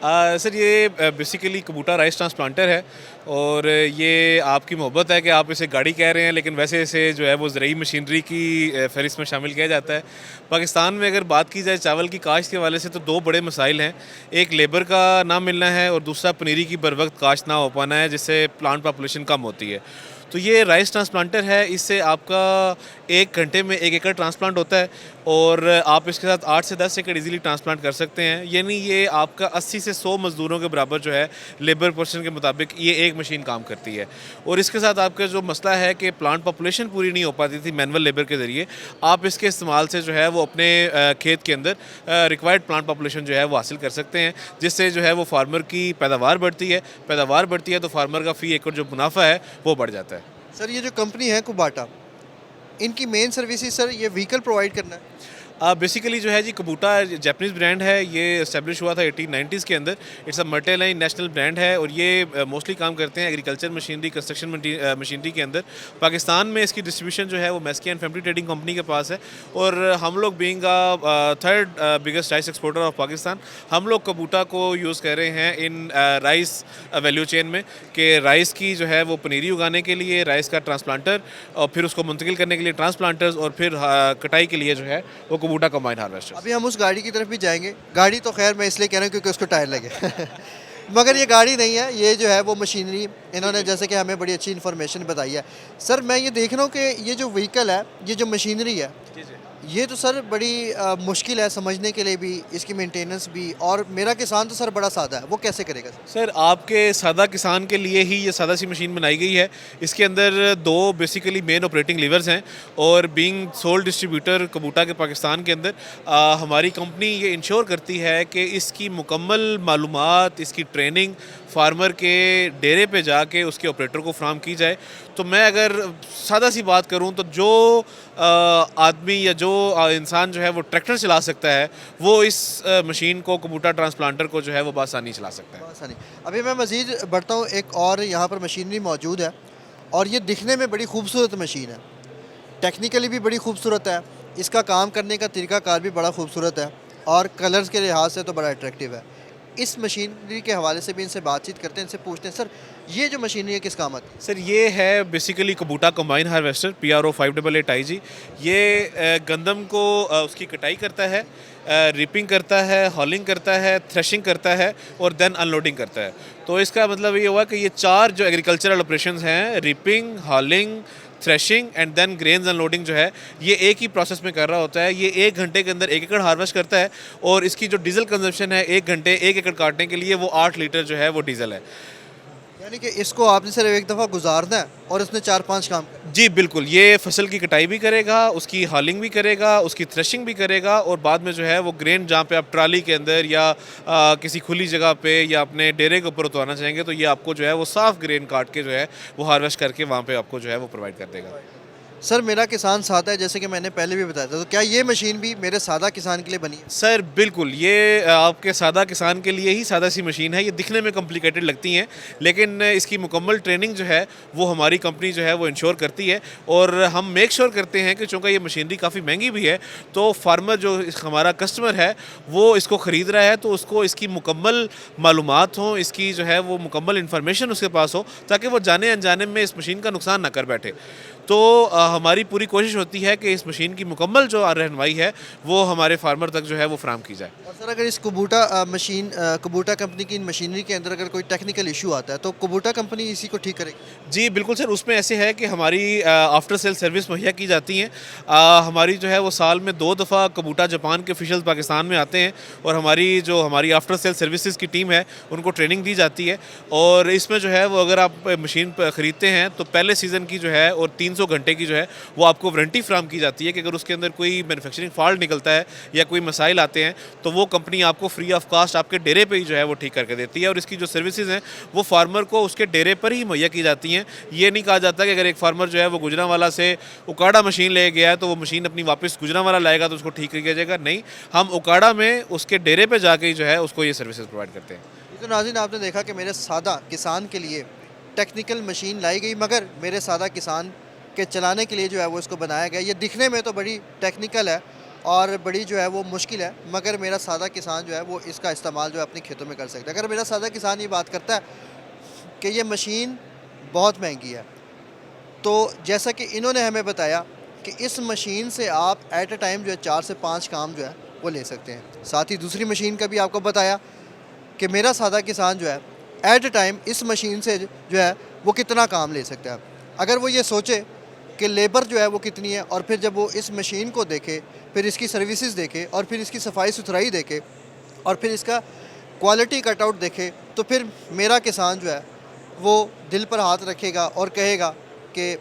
सर ये बेसिकली कबूटा राइस ट्रांसप्लांटर है और ये आपकी मोहब्बत है कि आप इसे गाड़ी कह रहे हैं, लेकिन वैसे इसे जो है वो ज़रूरी मशीनरी की फहरिस्त में शामिल किया जाता है। पाकिस्तान में अगर बात की जाए चावल की काश्त के हवाले से तो दो बड़े मसाइल हैं। एक लेबर का ना मिलना है और दूसरा पनीरी की बर वक्त काश्त ना हो पाना है, जिससे प्लांट पॉपुलेशन कम होती है। तो ये राइस ट्रांसप्लांटर है, इससे आपका 1 घंटे में 1 एकड़ ट्रांसप्लांट होता है और आप इसके साथ 8 से 10 एकड़ इजीली ट्रांसप्लांट कर सकते हैं। यानी ये आपका 80 से 100 मज़दूरों के बराबर जो है लेबर पर्सन के मुताबिक ये एक मशीन काम करती है। और इसके साथ आपका जो मसला है कि प्लांट पॉपुलेशन पूरी नहीं हो पाती थी मैनुअल लेबर के ज़रिए, आप इसके इस्तेमाल से जो है वो अपने खेत के अंदर रिक्वायर्ड प्लांट पॉपुलेशन जो है वो हासिल कर सकते हैं, जिससे जो है वो फार्मर की पैदावार बढ़ती है। पैदावार बढ़ती है तो फार्मर का फ़ी एकड़ जो मुनाफा है वो बढ़ जाता है। सर ये जो कंपनी है कुबाटा, इनकी मेन सर्विसेज सर ये व्हीकल प्रोवाइड करना है। बेसिकली जो है जी कबूटा जापानीज़ ब्रांड है, ये इस्टेब्लिश हुआ था 1890s के अंदर। It's a multi line national brand है और ये मोस्टली काम करते हैं एग्रीकल्चर मशीनरी, कंस्ट्रक्शन मशीनरी के अंदर। पाकिस्तान में इसकी डिस्ट्रीब्यूशन जो है वो मैस्की एंड फैमिली ट्रेडिंग कंपनी के पास है और हम लोग being third biggest rice exporter of Pakistan, हम लोग कबूटा को यूज़ कर रहे हैं इन राइस वैल्यू चेन में कि राइस की जो है वो पनीरी उगाने के लिए राइस का ट्रांसप्लांटर और फिर उसको मुंतकिल करने के लिए ट्रांसप्लांटर्स और फिर कटाई के लिए जो है वो कबूटा कंबाइन हार्वेस्टर। अभी हम उस गाड़ी की तरफ भी जाएंगे। गाड़ी तो खैर मैं इसलिए कह रहा हूँ क्योंकि उसको टायर लगे मगर ये गाड़ी नहीं है, ये जो है वो मशीनरी इन्होंने जैसे कि हमें बड़ी अच्छी इन्फॉर्मेशन बताई है। सर मैं ये देख रहा हूँ कि ये जो व्हीकल है, ये जो मशीनरी है, ये तो सर बड़ी मुश्किल है समझने के लिए भी, इसकी मेंटेनेंस भी। और मेरा किसान तो सर बड़ा सादा है, वो कैसे करेगा सर? आपके सादा किसान के लिए ही ये सादा सी मशीन बनाई गई है। इसके अंदर 2 बेसिकली मेन ऑपरेटिंग लीवर्स हैं और बीइंग सोल डिस्ट्रीब्यूटर कबूटा के पाकिस्तान के अंदर हमारी कंपनी ये इंश्योर करती है कि इसकी मुकम्मल मालूमात, इसकी ट्रेनिंग फार्मर के डेरे पे जाके उसके ऑपरेटर को फ्राहम की जाए। तो मैं अगर सादा सी बात करूं तो जो आदमी या जो इंसान जो है वो ट्रैक्टर चला सकता है, वो इस मशीन को, कबूटा ट्रांसप्लांटर को जो है वो बआसानी चला सकता है। आसानी। अभी मैं मज़ीद बढ़ता हूँ, एक और यहाँ पर मशीनरी मौजूद है और ये दिखने में बड़ी खूबसूरत मशीन है, टेक्निकली भी बड़ी खूबसूरत है, इसका काम करने का तरीक़ाकार भी बड़ा खूबसूरत है और कलर्स के लिहाज से तो बड़ा अट्रैक्टिव है। इस मशीनरी के हवाले से भी इनसे बातचीत करते हैं, इनसे पूछते हैं सर ये जो मशीनरी है किस काम आती है? सर ये है basically कबूटा combine harvester PRO 588 IG। ये गंदम को उसकी कटाई करता है, रिपिंग करता है, हॉलिंग करता है, थ्रेशिंग करता है और देन अनलोडिंग करता है। तो इसका मतलब ये हुआ कि ये 4 जो एग्रीकल्चरल ऑपरेशंस हैं, reaping, hauling, threshing and then grains unloading जो है, ये एक ही प्रोसेस में कर रहा होता है। ये 1 घंटे के अंदर 1 एकड़ हार्वेस्ट करता है और इसकी जो डीजल कंजम्पशन है 1 घंटे 1 एकड़ काटने के लिए वो 8 लीटर जो है वो डीजल है। यानी कि इसको आपने सिर्फ एक दफ़ा गुजारना है और इसने 4-5 काम करने हैं। जी बिल्कुल, ये फसल की कटाई भी करेगा, उसकी हॉलिंग भी करेगा, उसकी थ्रेशिंग भी करेगा और बाद में जो है वो ग्रेन जहाँ पे आप ट्राली के अंदर या किसी खुली जगह पे या अपने डेरे के ऊपर उतरवाना चाहेंगे तो ये आपको जो है वो साफ़ ग्रेन काट के जो है वो हार्वेस्ट करके वहाँ पे आपको जो है वो प्रोवाइड कर देगा। सर मेरा किसान सादा है, जैसे कि मैंने पहले भी बताया था, तो क्या ये मशीन भी मेरे सादा किसान के लिए बनी है? सर बिल्कुल, ये आपके सादा किसान के लिए ही सादा सी मशीन है। ये दिखने में कॉम्प्लिकेटेड लगती हैं लेकिन इसकी मुकम्मल ट्रेनिंग जो है वो हमारी कंपनी जो है वो इंश्योर करती है और हम मेक श्योर करते हैं कि चूँकि ये मशीनरी काफ़ी महंगी भी है तो फार्मर जो हमारा कस्टमर है वो इसको ख़रीद रहा है तो उसको इसकी मुकम्मल मालूमात हों, इसकी जो है वो मुकम्मल इन्फॉर्मेशन उसके पास हो ताकि वो जाने अनजाने में इस मशीन का नुकसान ना कर बैठे। तो हमारी पूरी कोशिश होती है कि इस मशीन की मुकम्मल जो रहनुमाई है वो हमारे फार्मर तक जो है वो फ्राहम की जाए। और सर अगर इस कुबूटा कंपनी की मशीनरी के अंदर अगर कोई टेक्निकल इशू आता है तो कुबूटा कंपनी इसी को ठीक करेगी? जी बिल्कुल सर, उसमें ऐसे है कि हमारी आफ्टर सेल सर्विस मुहैया की जाती हैं। हमारी जो है वो साल में 2 दफ़ा कबूटा जापान के ऑफिशियल पाकिस्तान में आते हैं और हमारी आफ्टर सेल सर्विसेज की टीम है उनको ट्रेनिंग दी जाती है और इसमें जो है वो अगर आप मशीन ख़रीदते हैं तो पहले सीज़न की जो है और 300 घंटे की जो है वो आपको वारंटी फ्राहम की जाती है कि अगर उसके अंदर कोई मैन्युफैक्चरिंग फॉल्ट निकलता है या कोई मसाइल आते हैं तो वो कंपनी आपको फ्री ऑफ कास्ट आपके डेरे पे ही जो है वो ठीक करके देती है और इसकी जो सर्विसेज हैं वो फार्मर को उसके डेरे पर ही मुहैया की जाती हैं। ये नहीं कहा जाता कि अगर एक फार्मर जो है वो गुजरांवाला से उकाड़ा मशीन ले गया है तो वो मशीन अपनी वापस गुजरांवाला लाएगा तो उसको ठीक किया जाएगा। नहीं, हम उकाड़ा में उसके डेरे पर जाके ही जो है उसको ये सर्विसेज प्रोवाइड करते हैं। तो नाज़रीन आपने देखा कि मेरे सादा किसान के लिए टेक्निकल मशीन लाई गई मगर मेरे सादा किसान के चलाने के लिए जो है वो इसको बनाया गया। ये दिखने में तो बड़ी टेक्निकल है और बड़ी जो है वो मुश्किल है मगर मेरा सादा किसान जो है वो इसका इस्तेमाल जो है अपने खेतों में कर सकता है। अगर मेरा सादा किसान ये बात करता है कि ये मशीन बहुत महंगी है तो जैसा कि इन्होंने हमें बताया कि इस मशीन से आप एट अ टाइम जो है 4 से 5 काम जो है वो ले सकते हैं। साथ ही दूसरी मशीन का भी आपको बताया कि मेरा सादा किसान जो है एट अ टाइम इस मशीन से जो है वो कितना काम ले सकता है। अगर वो ये सोचे कि लेबर जो है वो कितनी है और फिर जब वो इस मशीन को देखे, फिर इसकी सर्विसेज देखे और फिर इसकी सफाई सुथराई देखे और फिर इसका क्वालिटी कटआउट देखे तो फिर मेरा किसान जो है वो दिल पर हाथ रखेगा और कहेगा कि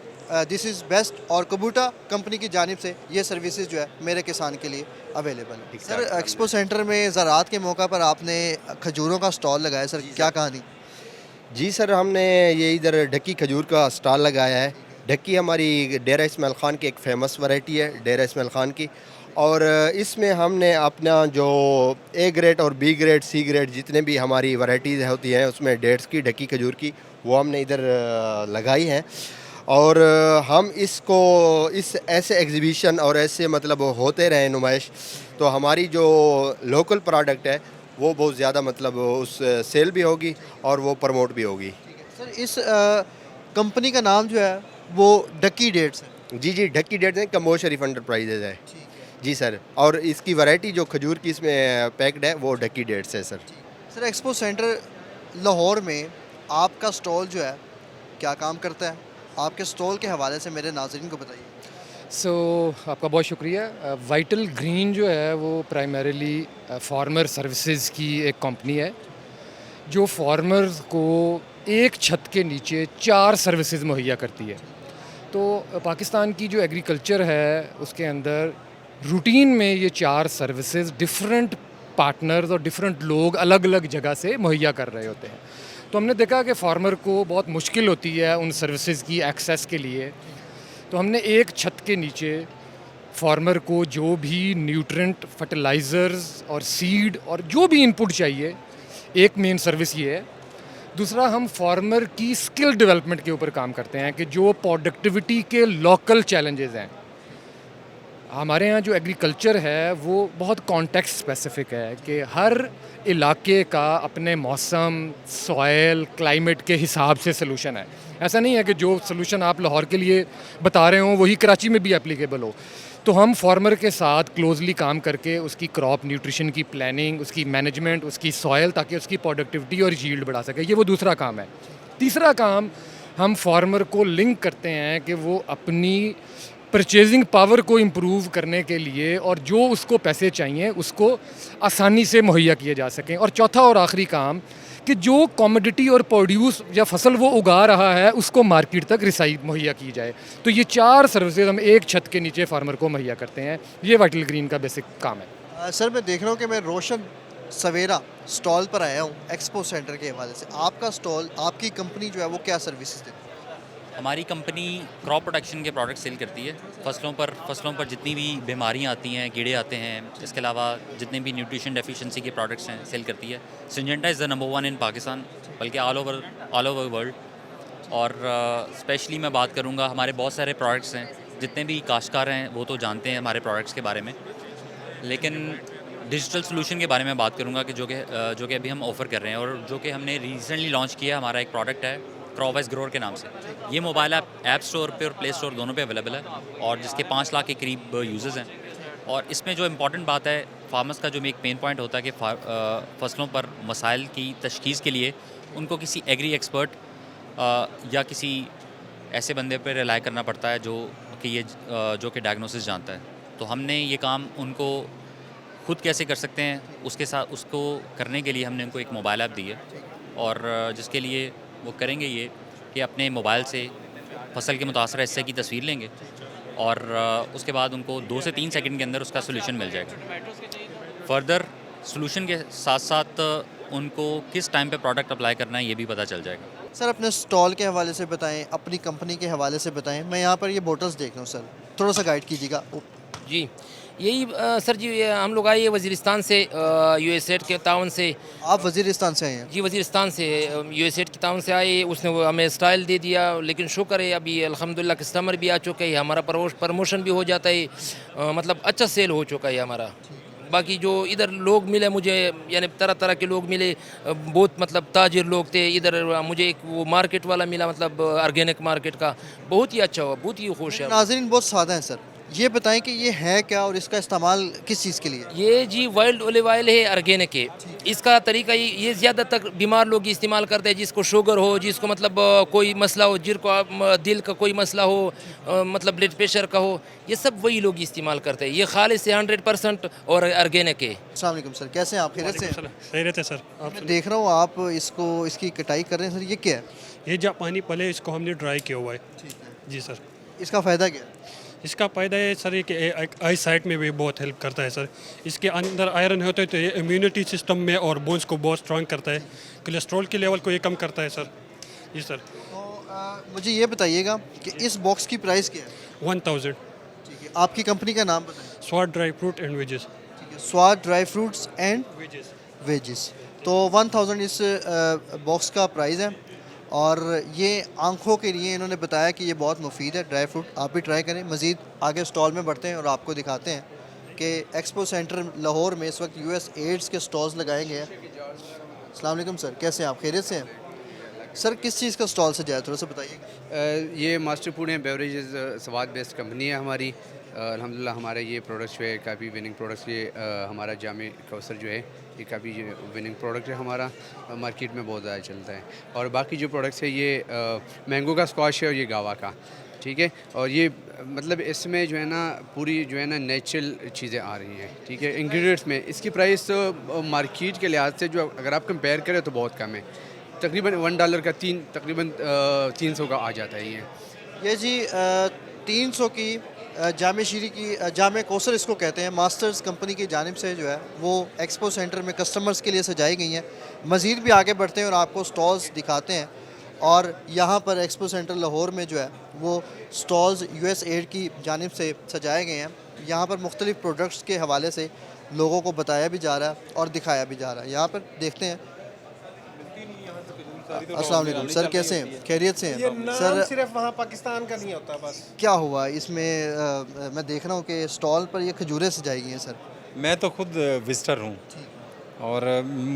दिस इज़ बेस्ट और कबूटा कंपनी की जानिब से ये सर्विसेज जो है मेरे किसान के लिए अवेलेबल है। सर एक्सपो सेंटर में ज़राअत के मौका पर आपने खजूरों का स्टॉल लगाया, सर क्या कहानी? जी सर, हमने ये इधर ढक्की खजूर का स्टॉल लगाया है। ढक्की हमारी डेरा इस्माइल ख़ान की एक फ़ेमस वैरायटी है, डेरा इस्माइल ख़ान की, और इसमें हमने अपना जो ए ग्रेड और बी ग्रेड सी ग्रेड जितने भी हमारी वैरायटीज़ होती हैं उसमें डेट्स की, ढक्की खजूर की, वो हमने इधर लगाई हैं। और हम इसको इस ऐसे एग्ज़िबिशन और ऐसे मतलब होते रहे नुमाइश तो हमारी जो लोकल प्रोडक्ट है वो बहुत ज़्यादा मतलब उस सेल भी होगी और वो प्रमोट भी होगी। सर इस कंपनी का नाम जो है वो ढक्की डेट्स है? जी जी, ढक्की डेट्स है, कमो शरीफ एंटरप्राइजेज है जी सर। और इसकी वैरायटी जो खजूर की इसमें पैक्ड है वो ढक्की डेट्स है sir. Sir expo centre Lahore में आपका स्टॉल जो है क्या काम करता है? आपके स्टॉल के हवाले से मेरे नाज़रीन को बताइए। आपका बहुत शुक्रिया। वाइटल ग्रीन जो है वो प्राइमरीली फार्मर सर्विसेज की एक कंपनी है जो फार्मर्स को एक छत के नीचे 4 सर्विसेज मुहैया करती है। तो पाकिस्तान की जो एग्रीकल्चर है उसके अंदर रूटीन में ये 4 सर्विसेज डिफरेंट पार्टनर्स और डिफरेंट लोग अलग अलग जगह से मुहैया कर रहे होते हैं। तो हमने देखा कि फार्मर को बहुत मुश्किल होती है उन सर्विसेज की एक्सेस के लिए, तो हमने एक छत के नीचे फार्मर को जो भी न्यूट्रेंट, फर्टिलाइज़र्स और सीड और जो भी इनपुट चाहिए, एक मेन सर्विस ये है दूसरा हम फार्मर की स्किल डेवलपमेंट के ऊपर काम करते हैं कि जो प्रोडक्टिविटी के लोकल चैलेंजेस हैं। हमारे यहाँ जो एग्रीकल्चर है वो बहुत कॉन्टेक्स्ट स्पेसिफिक है कि हर इलाके का अपने मौसम, सॉयल, क्लाइमेट के हिसाब से सलूशन है। ऐसा नहीं है कि जो सलूशन आप लाहौर के लिए बता रहे हो वही कराची में भी एप्लीकेबल हो। तो हम फार्मर के साथ क्लोजली काम करके उसकी क्रॉप न्यूट्रिशन की प्लानिंग, उसकी मैनेजमेंट, उसकी सॉयल, ताकि उसकी प्रोडक्टिविटी और यील्ड बढ़ा सके, ये वो दूसरा काम है। तीसरा काम, हम फार्मर को लिंक करते हैं कि वो अपनी परचेजिंग पावर को इम्प्रूव करने के लिए और जो उसको पैसे चाहिए उसको आसानी से मुहैया किए जा सकें। और चौथा और आखिरी काम कि जो कमोडिटी और प्रोड्यूस या फसल वो उगा रहा है उसको मार्केट तक रिसाई मुहैया की जाए। तो ये 4 सर्विसेज हम एक छत के नीचे फार्मर को मुहैया करते हैं। ये वाइटल ग्रीन का बेसिक काम है। सर मैं देख रहा हूँ कि मैं रोशन सवेरा स्टॉल पर आया हूँ एक्सपो सेंटर के हवाले से। आपका स्टॉल, आपकी कंपनी जो है वो क्या सर्विसेज देती है? हमारी कंपनी क्रॉप प्रोटेक्शन के प्रोडक्ट सेल करती है। फसलों पर जितनी भी बीमारियां आती हैं, कीड़े आते हैं, इसके अलावा जितने भी न्यूट्रिशन डेफिशिएंसी के प्रोडक्ट्स हैं सेल करती है। सिंजेंटा इज़ द नंबर 1 इन पाकिस्तान, बल्कि ऑल ओवर वर्ल्ड। और स्पेशली मैं बात करूंगा, हमारे बहुत सारे प्रोडक्ट्स हैं, जितने भी काश्तकार हैं वो तो जानते हैं हमारे प्रोडक्ट्स के बारे में, लेकिन डिजिटल सोल्यूशन के बारे में बात करूंगा कि जो कि अभी हम ऑफ़र कर रहे हैं और जो कि हमने रिसेंटली लॉन्च किया। हमारा एक प्रोडक्ट है क्रॉपवाइज ग्रोअर के नाम से। ये मोबाइल ऐप स्टोर पे और प्ले स्टोर दोनों पे अवेलेबल है और जिसके 5 लाख के करीब यूज़र्स हैं। और इसमें जो इम्पॉर्टेंट बात है, फार्मर्स का जो एक पेन पॉइंट होता है कि फसलों पर मसाइल की तशख़ीस के लिए उनको किसी एग्री एक्सपर्ट या किसी ऐसे बंदे पर रिलाई करना पड़ता है जो कि डायग्नोसिस जानता है। तो हमने ये काम उनको खुद कैसे कर सकते हैं उसको करने के लिए हमने उनको एक मोबाइल ऐप दी है और जिसके लिए वो करेंगे ये कि अपने मोबाइल से फसल के मुतासर हिस्से की तस्वीर लेंगे और उसके बाद उनको 2 से 3 सेकंड के अंदर उसका सोल्यूशन मिल जाएगा। फर्दर सोल्यूशन के साथ साथ उनको किस टाइम पे प्रोडक्ट अप्लाई करना है ये भी पता चल जाएगा। सर अपने स्टॉल के हवाले से बताएं, अपनी कंपनी के हवाले से बताएं। मैं यहाँ पर ये बोटल्स देख रहा हूँ सर, थोड़ा सा गाइड कीजिएगा। जी यही सर जी, हम लोग आए वज़ीरिस्तान से, यूएसएड के ताउन से। आप वज़ीरिस्तान से आए हैं? जी वज़ीरिस्तान से, यूएसएड के ताउन से आए। उसने वो हमें स्टाइल दे दिया, लेकिन शुक्र है अभी अल्हम्दुलिल्लाह कस्टमर भी आ चुके हैं, हमारा प्रमोशन भी हो जाता है, मतलब अच्छा सेल हो चुका है हमारा। बाकी जो इधर लोग मिले मुझे, यानी तरह तरह के लोग मिले, बहुत मतलब ताजिर लोग थे इधर। मुझे एक वो मार्केट वाला मिला, मतलब ऑर्गेनिक मार्केट का, बहुत ही अच्छा हुआ, बहुत ही खुश है। नाज़रीन बहुत सादा हैं सर, ये बताएं कि ये है क्या और इसका इस्तेमाल किस चीज़ के लिए? ये जी वाइल्ड ओलिव ऑयल है, ऑर्गेनिक है। इसका तरीका ये ज़्यादातर बीमार लोग इस्तेमाल करते हैं, जिसको शुगर हो, जिसको मतलब कोई मसला हो, जिनको दिल का कोई मसला हो, मतलब ब्लड प्रेशर का हो, ये सब वही लोग इस्तेमाल करते हैं। ये खालिस से 100% और ऑर्गेनिक है। अस्सलाम वालेकुम सर, कैसे हैं आप? खैरियत से? खैरियत है सर। मैं देख रहा हूँ आप इसकी कटाई कर रहे हैं सर, ये क्या है? ये जापानी पले, इसको हमने ड्राई किया हुआ है। जी सर। इसका फ़ायदा क्या है? इसका फ़ायदा है सर ये कि आई साइट में भी बहुत हेल्प करता है सर। इसके अंदर आयरन होता है तो ये इम्यूनिटी सिस्टम में और बोन्स को बहुत स्ट्रांग करता है, कोलेस्ट्रॉल के लेवल को ये कम करता है सर। जी सर। तो मुझे ये बताइएगा कि इस बॉक्स की प्राइस क्या है? 1000। ठीक है, आपकी कंपनी का नाम बताएं। स्वाद ड्राई फ्रूट एंड वेजेस। ठीक है, स्वाद ड्राई फ्रूट्स एंड वेजेस। तो 1000 इस बॉक्स का प्राइस है और ये आंखों के लिए इन्होंने बताया कि ये बहुत मुफीद है ड्राई फ्रूट। आप भी ट्राई करें। मज़ीद आगे स्टॉल में बढ़ते हैं और आपको दिखाते हैं कि एक्सपो सेंटर लाहौर में इस वक्त US एड्स के स्टॉल्स लगाए गए हैं। अस्सलाम वालेकुम सर, कैसे हैं आप? खैरियत से हैं? सर किस चीज़ का स्टॉल से जाए, थोड़ा सा बताइए। ये मास्टर फूड एंड बेवरेजेस स्वाद बेस्ड कंपनी है हमारी। अल्हम्दुलिल्लाह हमारे ये प्रोडक्ट्स जो है काफ़ी विनिंग प्रोडक्ट्स। ये हमारा जामे कौसर जो है ये काफ़ी विनिंग प्रोडक्ट है हमारा, मार्केट में बहुत ज़्यादा चलता है। और बाकी जो प्रोडक्ट्स है ये मैंगो का स्क्वाश है और ये गावा का, ठीक है। और ये मतलब इसमें जो है ना पूरी जो है ना नेचुरल चीज़ें आ रही हैं, ठीक है, इंग्रेडिएंट्स में। इसकी प्राइस मार्केट के लिहाज से जो अगर आप कंपेयर करें तो बहुत कम है, तकरीबन $1 का तकरीबन 300 का आ जाता है ये जी 300 की जामे शीरी की जामे कौसर इसको कहते हैं, मास्टर्स कंपनी की जानिब से जो है वो एक्सपो सेंटर में कस्टमर्स के लिए सजाई गई हैं। मज़ीद भी आगे बढ़ते हैं और आपको स्टॉल्स दिखाते हैं। और यहाँ पर एक्सपो सेंटर लाहौर में जो है वो स्टॉल्स US एड की जानिब से सजाए गए हैं। यहाँ पर मुख्तलिफ़ प्रोडक्ट्स के हवाले से लोगों को बताया भी जा रहा है और दिखाया भी जा रहा है। यहाँ पर देखते हैं। अस्सलाम वालेकुम सर, कैसे हैं? खैरियत से ये हैं? नाम सर सिर्फ वहाँ पाकिस्तान का नहीं होता बस। क्या हुआ इसमें? मैं देख रहा हूँ कि स्टॉल पर ये खजूरें सजाई गई हैं सर। मैं तो खुद विजिटर हूँ और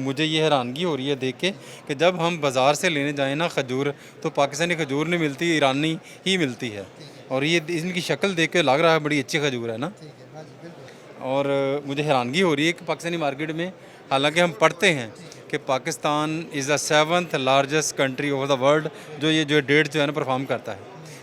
मुझे ये हैरानगी हो रही है देख के कि जब हम बाज़ार से लेने जाएं ना खजूर, तो पाकिस्तानी खजूर नहीं मिलती, ईरानी ही मिलती है। और ये इनकी शक्ल देख के लग रहा है बड़ी अच्छी खजूर है ना। और मुझे हैरानगी हो रही है कि पाकिस्तानी मार्केट में, हालांकि हम पढ़ते हैं कि Pakistan is the 7th largest country of the world जो डेट जो है ना परफॉर्म करता है,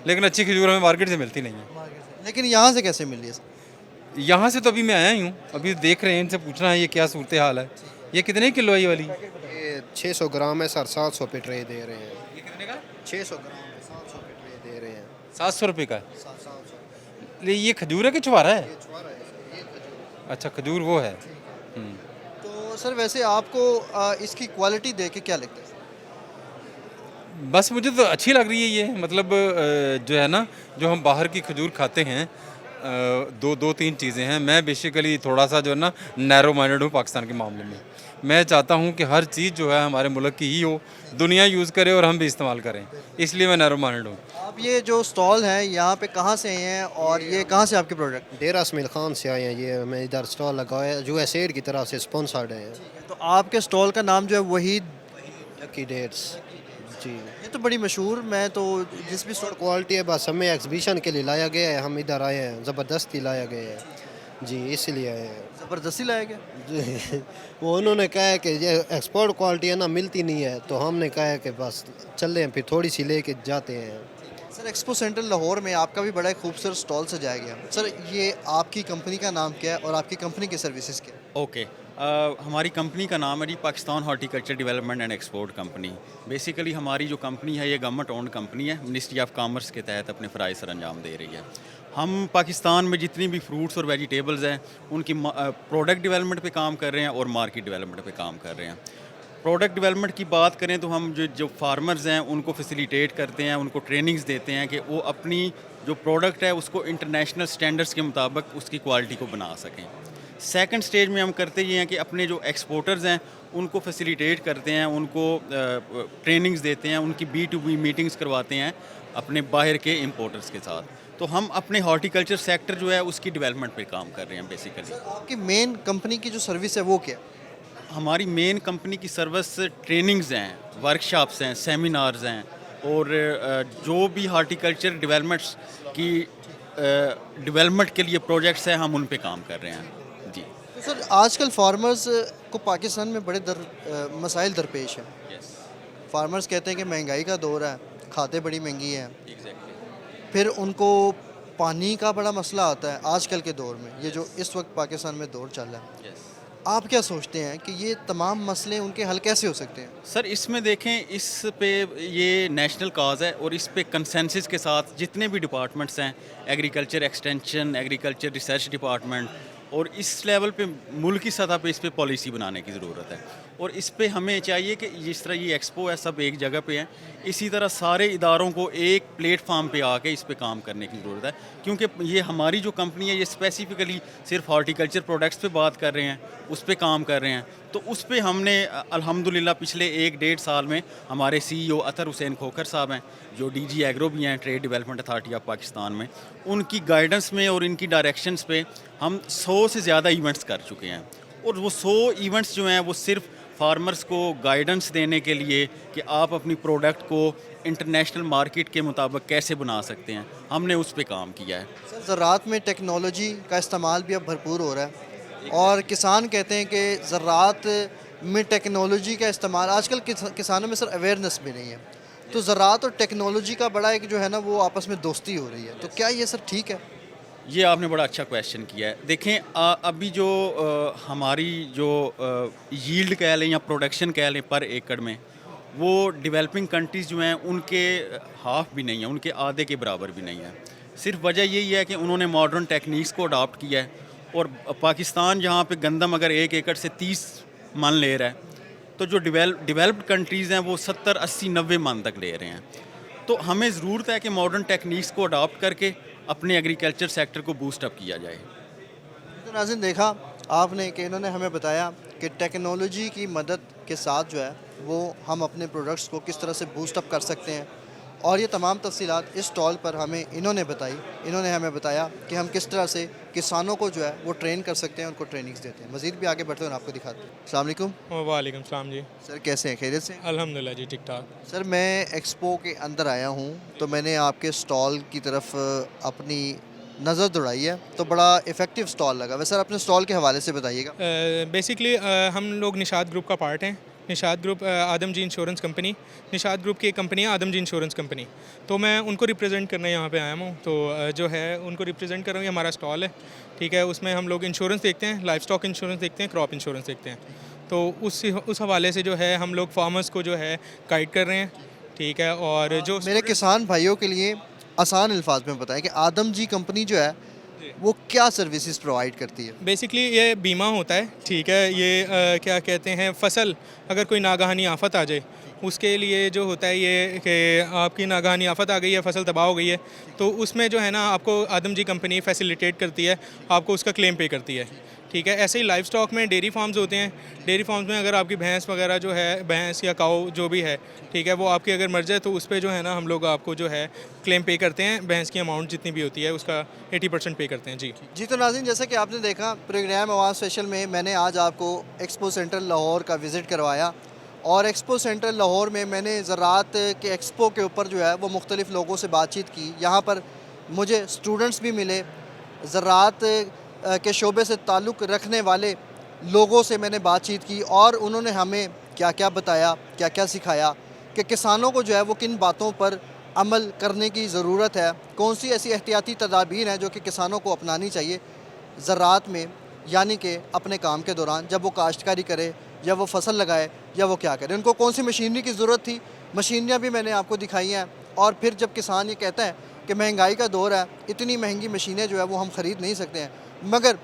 लेकिन अच्छी खजूर हमें मार्केट से मिलती नहीं है। लेकिन यहाँ से कैसे मिल रही है सर? यहाँ से तो अभी मैं आया ही हूँ, अभी देख रहे हैं, इनसे पूछना है ये क्या सूरत हाल है। ये कितने किलो है ये वाली? ये 600 ग्राम है सर, 700 पे ट्रे दे रहे हैं। ये कितने का? 600 ग्राम है, 700 पे ट्रे दे रहे हैं। 700 रुपये का है। ये खजूर है कि छुआरा है? अच्छा, खजूर वो है। तो सर वैसे आपको इसकी क्वालिटी देख के क्या लगता है? बस मुझे तो अच्छी लग रही है ये, मतलब जो है ना, जो हम बाहर की खजूर खाते हैं, दो तीन चीज़ें हैं। मैं बेसिकली थोड़ा सा जो है ना नैरो माइंडेड हूँ पाकिस्तान के मामले में। मैं चाहता हूँ कि हर चीज़ जो है हमारे मुल्क की ही हो, दुनिया यूज़ करे और हम भी इस्तेमाल करें, इसलिए मैं नैरो माइंडेड हूँ। आप ये जो स्टॉल है यहाँ पे कहाँ से आए हैं और ये कहाँ से आपके प्रोडक्ट? डेरा इसमाइल खान से आए हैं। ये मैं इधर स्टॉल लगाया USAID की तरफ से स्पॉन्सर्ड है। तो आपके स्टॉल का नाम जो है वहीद लकी डेट्स जी। ये तो बड़ी मशहूर, मैं तो जिस भी स्टॉल क्वालिटी है, बस हमें एग्जीबिशन के लिए लाया गया है, हम इधर आए हैं, ज़बरदस्ती लाया गया है जी, इसलिए आए हैं। ज़बरदस्ती लाया गया जी वो उन्होंने कहा है कि ये एक्सपोर्ट क्वालिटी है ना, मिलती नहीं है, तो हमने कहा है कि बस चल रहे हैं, फिर थोड़ी सी लेके जाते हैं। सर एक्सपो सेंटर लाहौर में आपका भी बड़ा एक खूबसूरत स्टॉल सजाया गया। सर ये आपकी कंपनी का नाम क्या है और आपकी कंपनी की सर्विसेज क्या है? ओके हमारी कंपनी का नाम है जी Pakistan horticulture development and export company. Basically हमारी जो कंपनी है ये गवर्नमेंट ओन्ड कंपनी है, मिनिस्ट्री ऑफ कॉमर्स के तहत अपने फ़राइज़ सर अंजाम दे रही है। हम पाकिस्तान में जितनी भी फ्रूट्स और वेजिटेबल्स हैं उनकी प्रोडक्ट डेवलपमेंट पे काम कर रहे हैं और मार्केट डेवलपमेंट पे काम कर रहे हैं। प्रोडक्ट डेवलपमेंट की बात करें तो हम जो फार्मर्स हैं उनको फैसिलिटेट करते हैं, उनको ट्रेनिंग्स देते हैं कि वो अपनी जो प्रोडक्ट है उसको इंटरनेशनल स्टैंडर्ड्स के मुताबिक उसकी क्वालिटी को बना सकें। सेकंड स्टेज में हम करते ये हैं कि अपने जो एक्सपोर्टर्स हैं उनको फैसिलिटेट करते हैं, उनको ट्रेनिंग्स देते हैं, उनकी B2B मीटिंग्स करवाते हैं अपने बाहर के इंपोर्टर्स के साथ। तो हम अपने हॉर्टिकल्चर सेक्टर जो है उसकी डेवलपमेंट पे काम कर रहे हैं बेसिकली। आपकी मेन कंपनी की जो सर्विस है वो क्या? हमारी मेन कंपनी की सर्विस ट्रेनिंग्स हैं, वर्कशॉप्स हैं, सेमिनार्स हैं और जो भी हॉर्टिकल्चर डेवलपमेंट्स की डेवलपमेंट के लिए प्रोजेक्ट्स हैं हम उन पे काम कर रहे हैं जी। तो सर आजकल फार्मर्स को पाकिस्तान में बड़े मसाइल दरपेश हैं। फार्मर्स कहते हैं कि महंगाई का दौर है, खादें बड़ी महंगी हैं, फिर उनको पानी का बड़ा मसला आता है आजकल के दौर में, ये जो इस वक्त पाकिस्तान में दौर चल रहा है। आप क्या सोचते हैं कि ये तमाम मसले उनके हल कैसे हो सकते हैं? सर इसमें देखें, इस पे ये नेशनल काज है और इस पे कंसेंसस के साथ जितने भी डिपार्टमेंट्स हैं, agriculture extension, agriculture research department, और इस लेवल पे मुल्क की सतह पे इस पे पॉलिसी बनाने की ज़रूरत है। और इस पे हमें चाहिए कि जिस तरह ये एक्सपो है सब एक जगह पे हैं, इसी तरह सारे इदारों को एक प्लेटफार्म पे आके इस पे काम करने की ज़रूरत है, क्योंकि ये हमारी जो कंपनी है ये स्पेसिफिकली सिर्फ हॉर्टिकल्चर प्रोडक्ट्स पे बात कर रहे हैं, उस पे काम कर रहे हैं। तो उस पे हमने अल्हम्दुलिल्लाह पिछले 1-1.5 साल में हमारे CEO अतर हुसैन खोखर साहब हैं जो DG एग्रो भी हैं trade development authority of Pakistan में, उनकी गाइडेंस में और इनकी डायरेक्शंस पे हम 100 से ज़्यादा इवेंट्स कर चुके हैं। और वो 100 इवेंट्स जो हैं वो सिर्फ फार्मर्स को गाइडेंस देने के लिए कि आप अपनी प्रोडक्ट को इंटरनेशनल मार्केट के मुताबिक कैसे बना सकते हैं, हमने उस पे काम किया है। सर ज़राअत में टेक्नोलॉजी का इस्तेमाल भी अब भरपूर हो रहा है और किसान कहते हैं कि ज़राअत में टेक्नोलॉजी का इस्तेमाल, आजकल किसानों में सर अवेयरनेस भी नहीं है, तो ज़राअत और टेक्नोलॉजी का बड़ा एक जो है ना वो आपस में दोस्ती हो रही है, तो क्या ये सर ठीक है? ये आपने बड़ा अच्छा क्वेश्चन किया है। देखें अभी जो हमारी जो यील्ड कह लें या प्रोडक्शन कह लें पर एकड़ में, वो डेवलपिंग कंट्रीज़ जो हैं उनके हाफ भी नहीं है, उनके आधे के बराबर भी नहीं है। सिर्फ वजह यही है कि उन्होंने मॉडर्न टेक्निक्स को अडॉप्ट किया है। और पाकिस्तान जहाँ पे गंदम अगर 1 एकड़ से 30 मन ले रहा है, तो जो डेवलप्ड कंट्रीज़ हैं वो 70, 80, 90 मन तक ले रहे हैं। तो हमें ज़रूरत है कि मॉडर्न टेक्निक्स को अडॉप्ट करके अपने एग्रीकल्चर सेक्टर को बूस्ट अप किया जाए। तो नाज़रीन देखा आपने कि इन्होंने हमें बताया कि टेक्नोलॉजी की मदद के साथ जो है वो हम अपने प्रोडक्ट्स को किस तरह से बूस्टअप कर सकते हैं, और ये तमाम तफसीलात इस स्टॉल पर हमें इन्होंने बताई। इन्होंने हमें बताया कि हम किस तरह से किसानों को जो है वो ट्रेन कर सकते हैं, उनको ट्रेनिंग्स देते हैं। मज़ीद भी आगे बढ़ते हैं, आपको दिखाते हैं। अस्सलाम वालेकुम। वालेकुम सलाम जी। सर कैसे हैं, खैरियत से? अल्हम्दुलिल्लाह जी, ठीक ठाक। सर मैं एक्सपो के अंदर आया हूँ तो मैंने आपके स्टॉल की तरफ अपनी नज़र दौड़ाई है, तो बड़ा इफ़ेक्टिव स्टॉल लगा। वैसे सर अपने स्टॉल के हवाले से बताइएगा। बेसिकली हम लोग निशात ग्रुप का पार्ट हैं। निशात ग्रुप आदम जी इंश्योरेंस कंपनी, निशात ग्रुप की एक कंपनी है आदम जी इंश्योरेंस कंपनी, तो मैं उनको रिप्रेजेंट करने यहाँ पे आया हूँ। तो जो है उनको रिप्रेजेंट कर रहा हूँ। ये हमारा स्टॉल है, ठीक है। उसमें हम लोग इंश्योरेंस देखते हैं, लाइफ स्टॉक इंश्योरेंस देखते हैं, क्रॉप इंश्योरेंस देखते हैं। तो उस हवाले से जो है हम लोग फार्मर्स को जो है गाइड कर रहे हैं, ठीक है। और जो मेरे किसान भाइयों के लिए आसान अल्फाज में बताएं कि आदम जी कंपनी जो है वो क्या सर्विसेज प्रोवाइड करती है। बेसिकली ये बीमा होता है, ठीक है। ये क्या कहते हैं, फसल अगर कोई नागहानी आफत आ जाए उसके लिए जो होता है ये कि आपकी नागहानी आफत आ गई है, फसल तबाह हो गई है, तो उसमें जो है ना आपको आदम जी कंपनी फैसिलिटेट करती है, आपको उसका क्लेम पे करती है, ठीक है। ऐसे ही लाइफ स्टॉक में डेयरी फार्म्स होते हैं। डेयरी फार्म्स में अगर आपकी भैंस वगैरह जो है, भैंस या काऊ जो भी है, ठीक है, वो आपकी अगर मर जाए तो उस पर जो है ना हम लोग आपको जो है क्लेम पे करते हैं। भैंस की अमाउंट जितनी भी होती है उसका 80% पे करते हैं। जी तो नाज़रीन, जैसे कि आपने देखा प्रोग्राम आवाम स्पेशल में मैंने आज आपको एक्सपो सेंटर लाहौर का विज़िट करवाया, और एक्सपो सेंटर लाहौर में मैंने ज़राअत के एक्सपो के ऊपर जो है वो मुख्तलिफ़ लोगों से बातचीत की। यहाँ पर मुझे स्टूडेंट्स भी मिले, ज़राअत के शोबे से ताल्लुक़ रखने वाले लोगों से मैंने बातचीत की, और उन्होंने हमें क्या क्या बताया, क्या क्या सिखाया कि किसानों को जो है वो किन बातों पर अमल करने की ज़रूरत है, कौन सी ऐसी एहतियाती तदाबीर हैं जो कि किसानों को अपनानी चाहिए ज़राअत में, यानी कि अपने काम के दौरान जब वो काश्तकारी करे या वो फसल लगाए या वो क्या करे, उनको कौन सी मशीनरी की ज़रूरत थी। मशीनरियाँ भी मैंने आपको दिखाई हैं। और फिर जब किसान ये कहता है कि महंगाई का दौर है, इतनी महंगी मशीनें जो है वो हम ख़रीद नहीं सकते हैं, मगर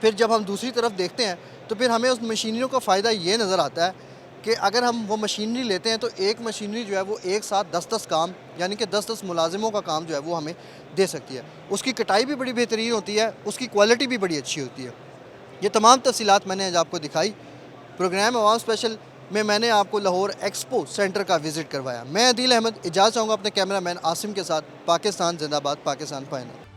फिर जब हम दूसरी तरफ देखते हैं तो फिर हमें उस मशीनरियों का फ़ायदा ये नज़र आता है कि अगर हम वो मशीनरी लेते हैं तो एक मशीनरी जो है वो एक साथ 10-10 काम, यानी कि 10-10 मुलाजिमों का काम जो है वो हमें दे सकती है। उसकी कटाई भी बड़ी बेहतरीन होती है, उसकी क्वालिटी भी बड़ी अच्छी होती है। ये तमाम तफसीलात मैंने आज आपको दिखाई। प्रोग्राम आवाम स्पेशल में मैंने आपको लाहौर एक्सपो सेंटर का विज़िट करवाया। मैं अदील अहमद इजाज़त चाहूँगा अपने कैमरामैन आसिम के साथ। पाकिस्तान जिंदाबाद, पाकिस्तान फाइनल।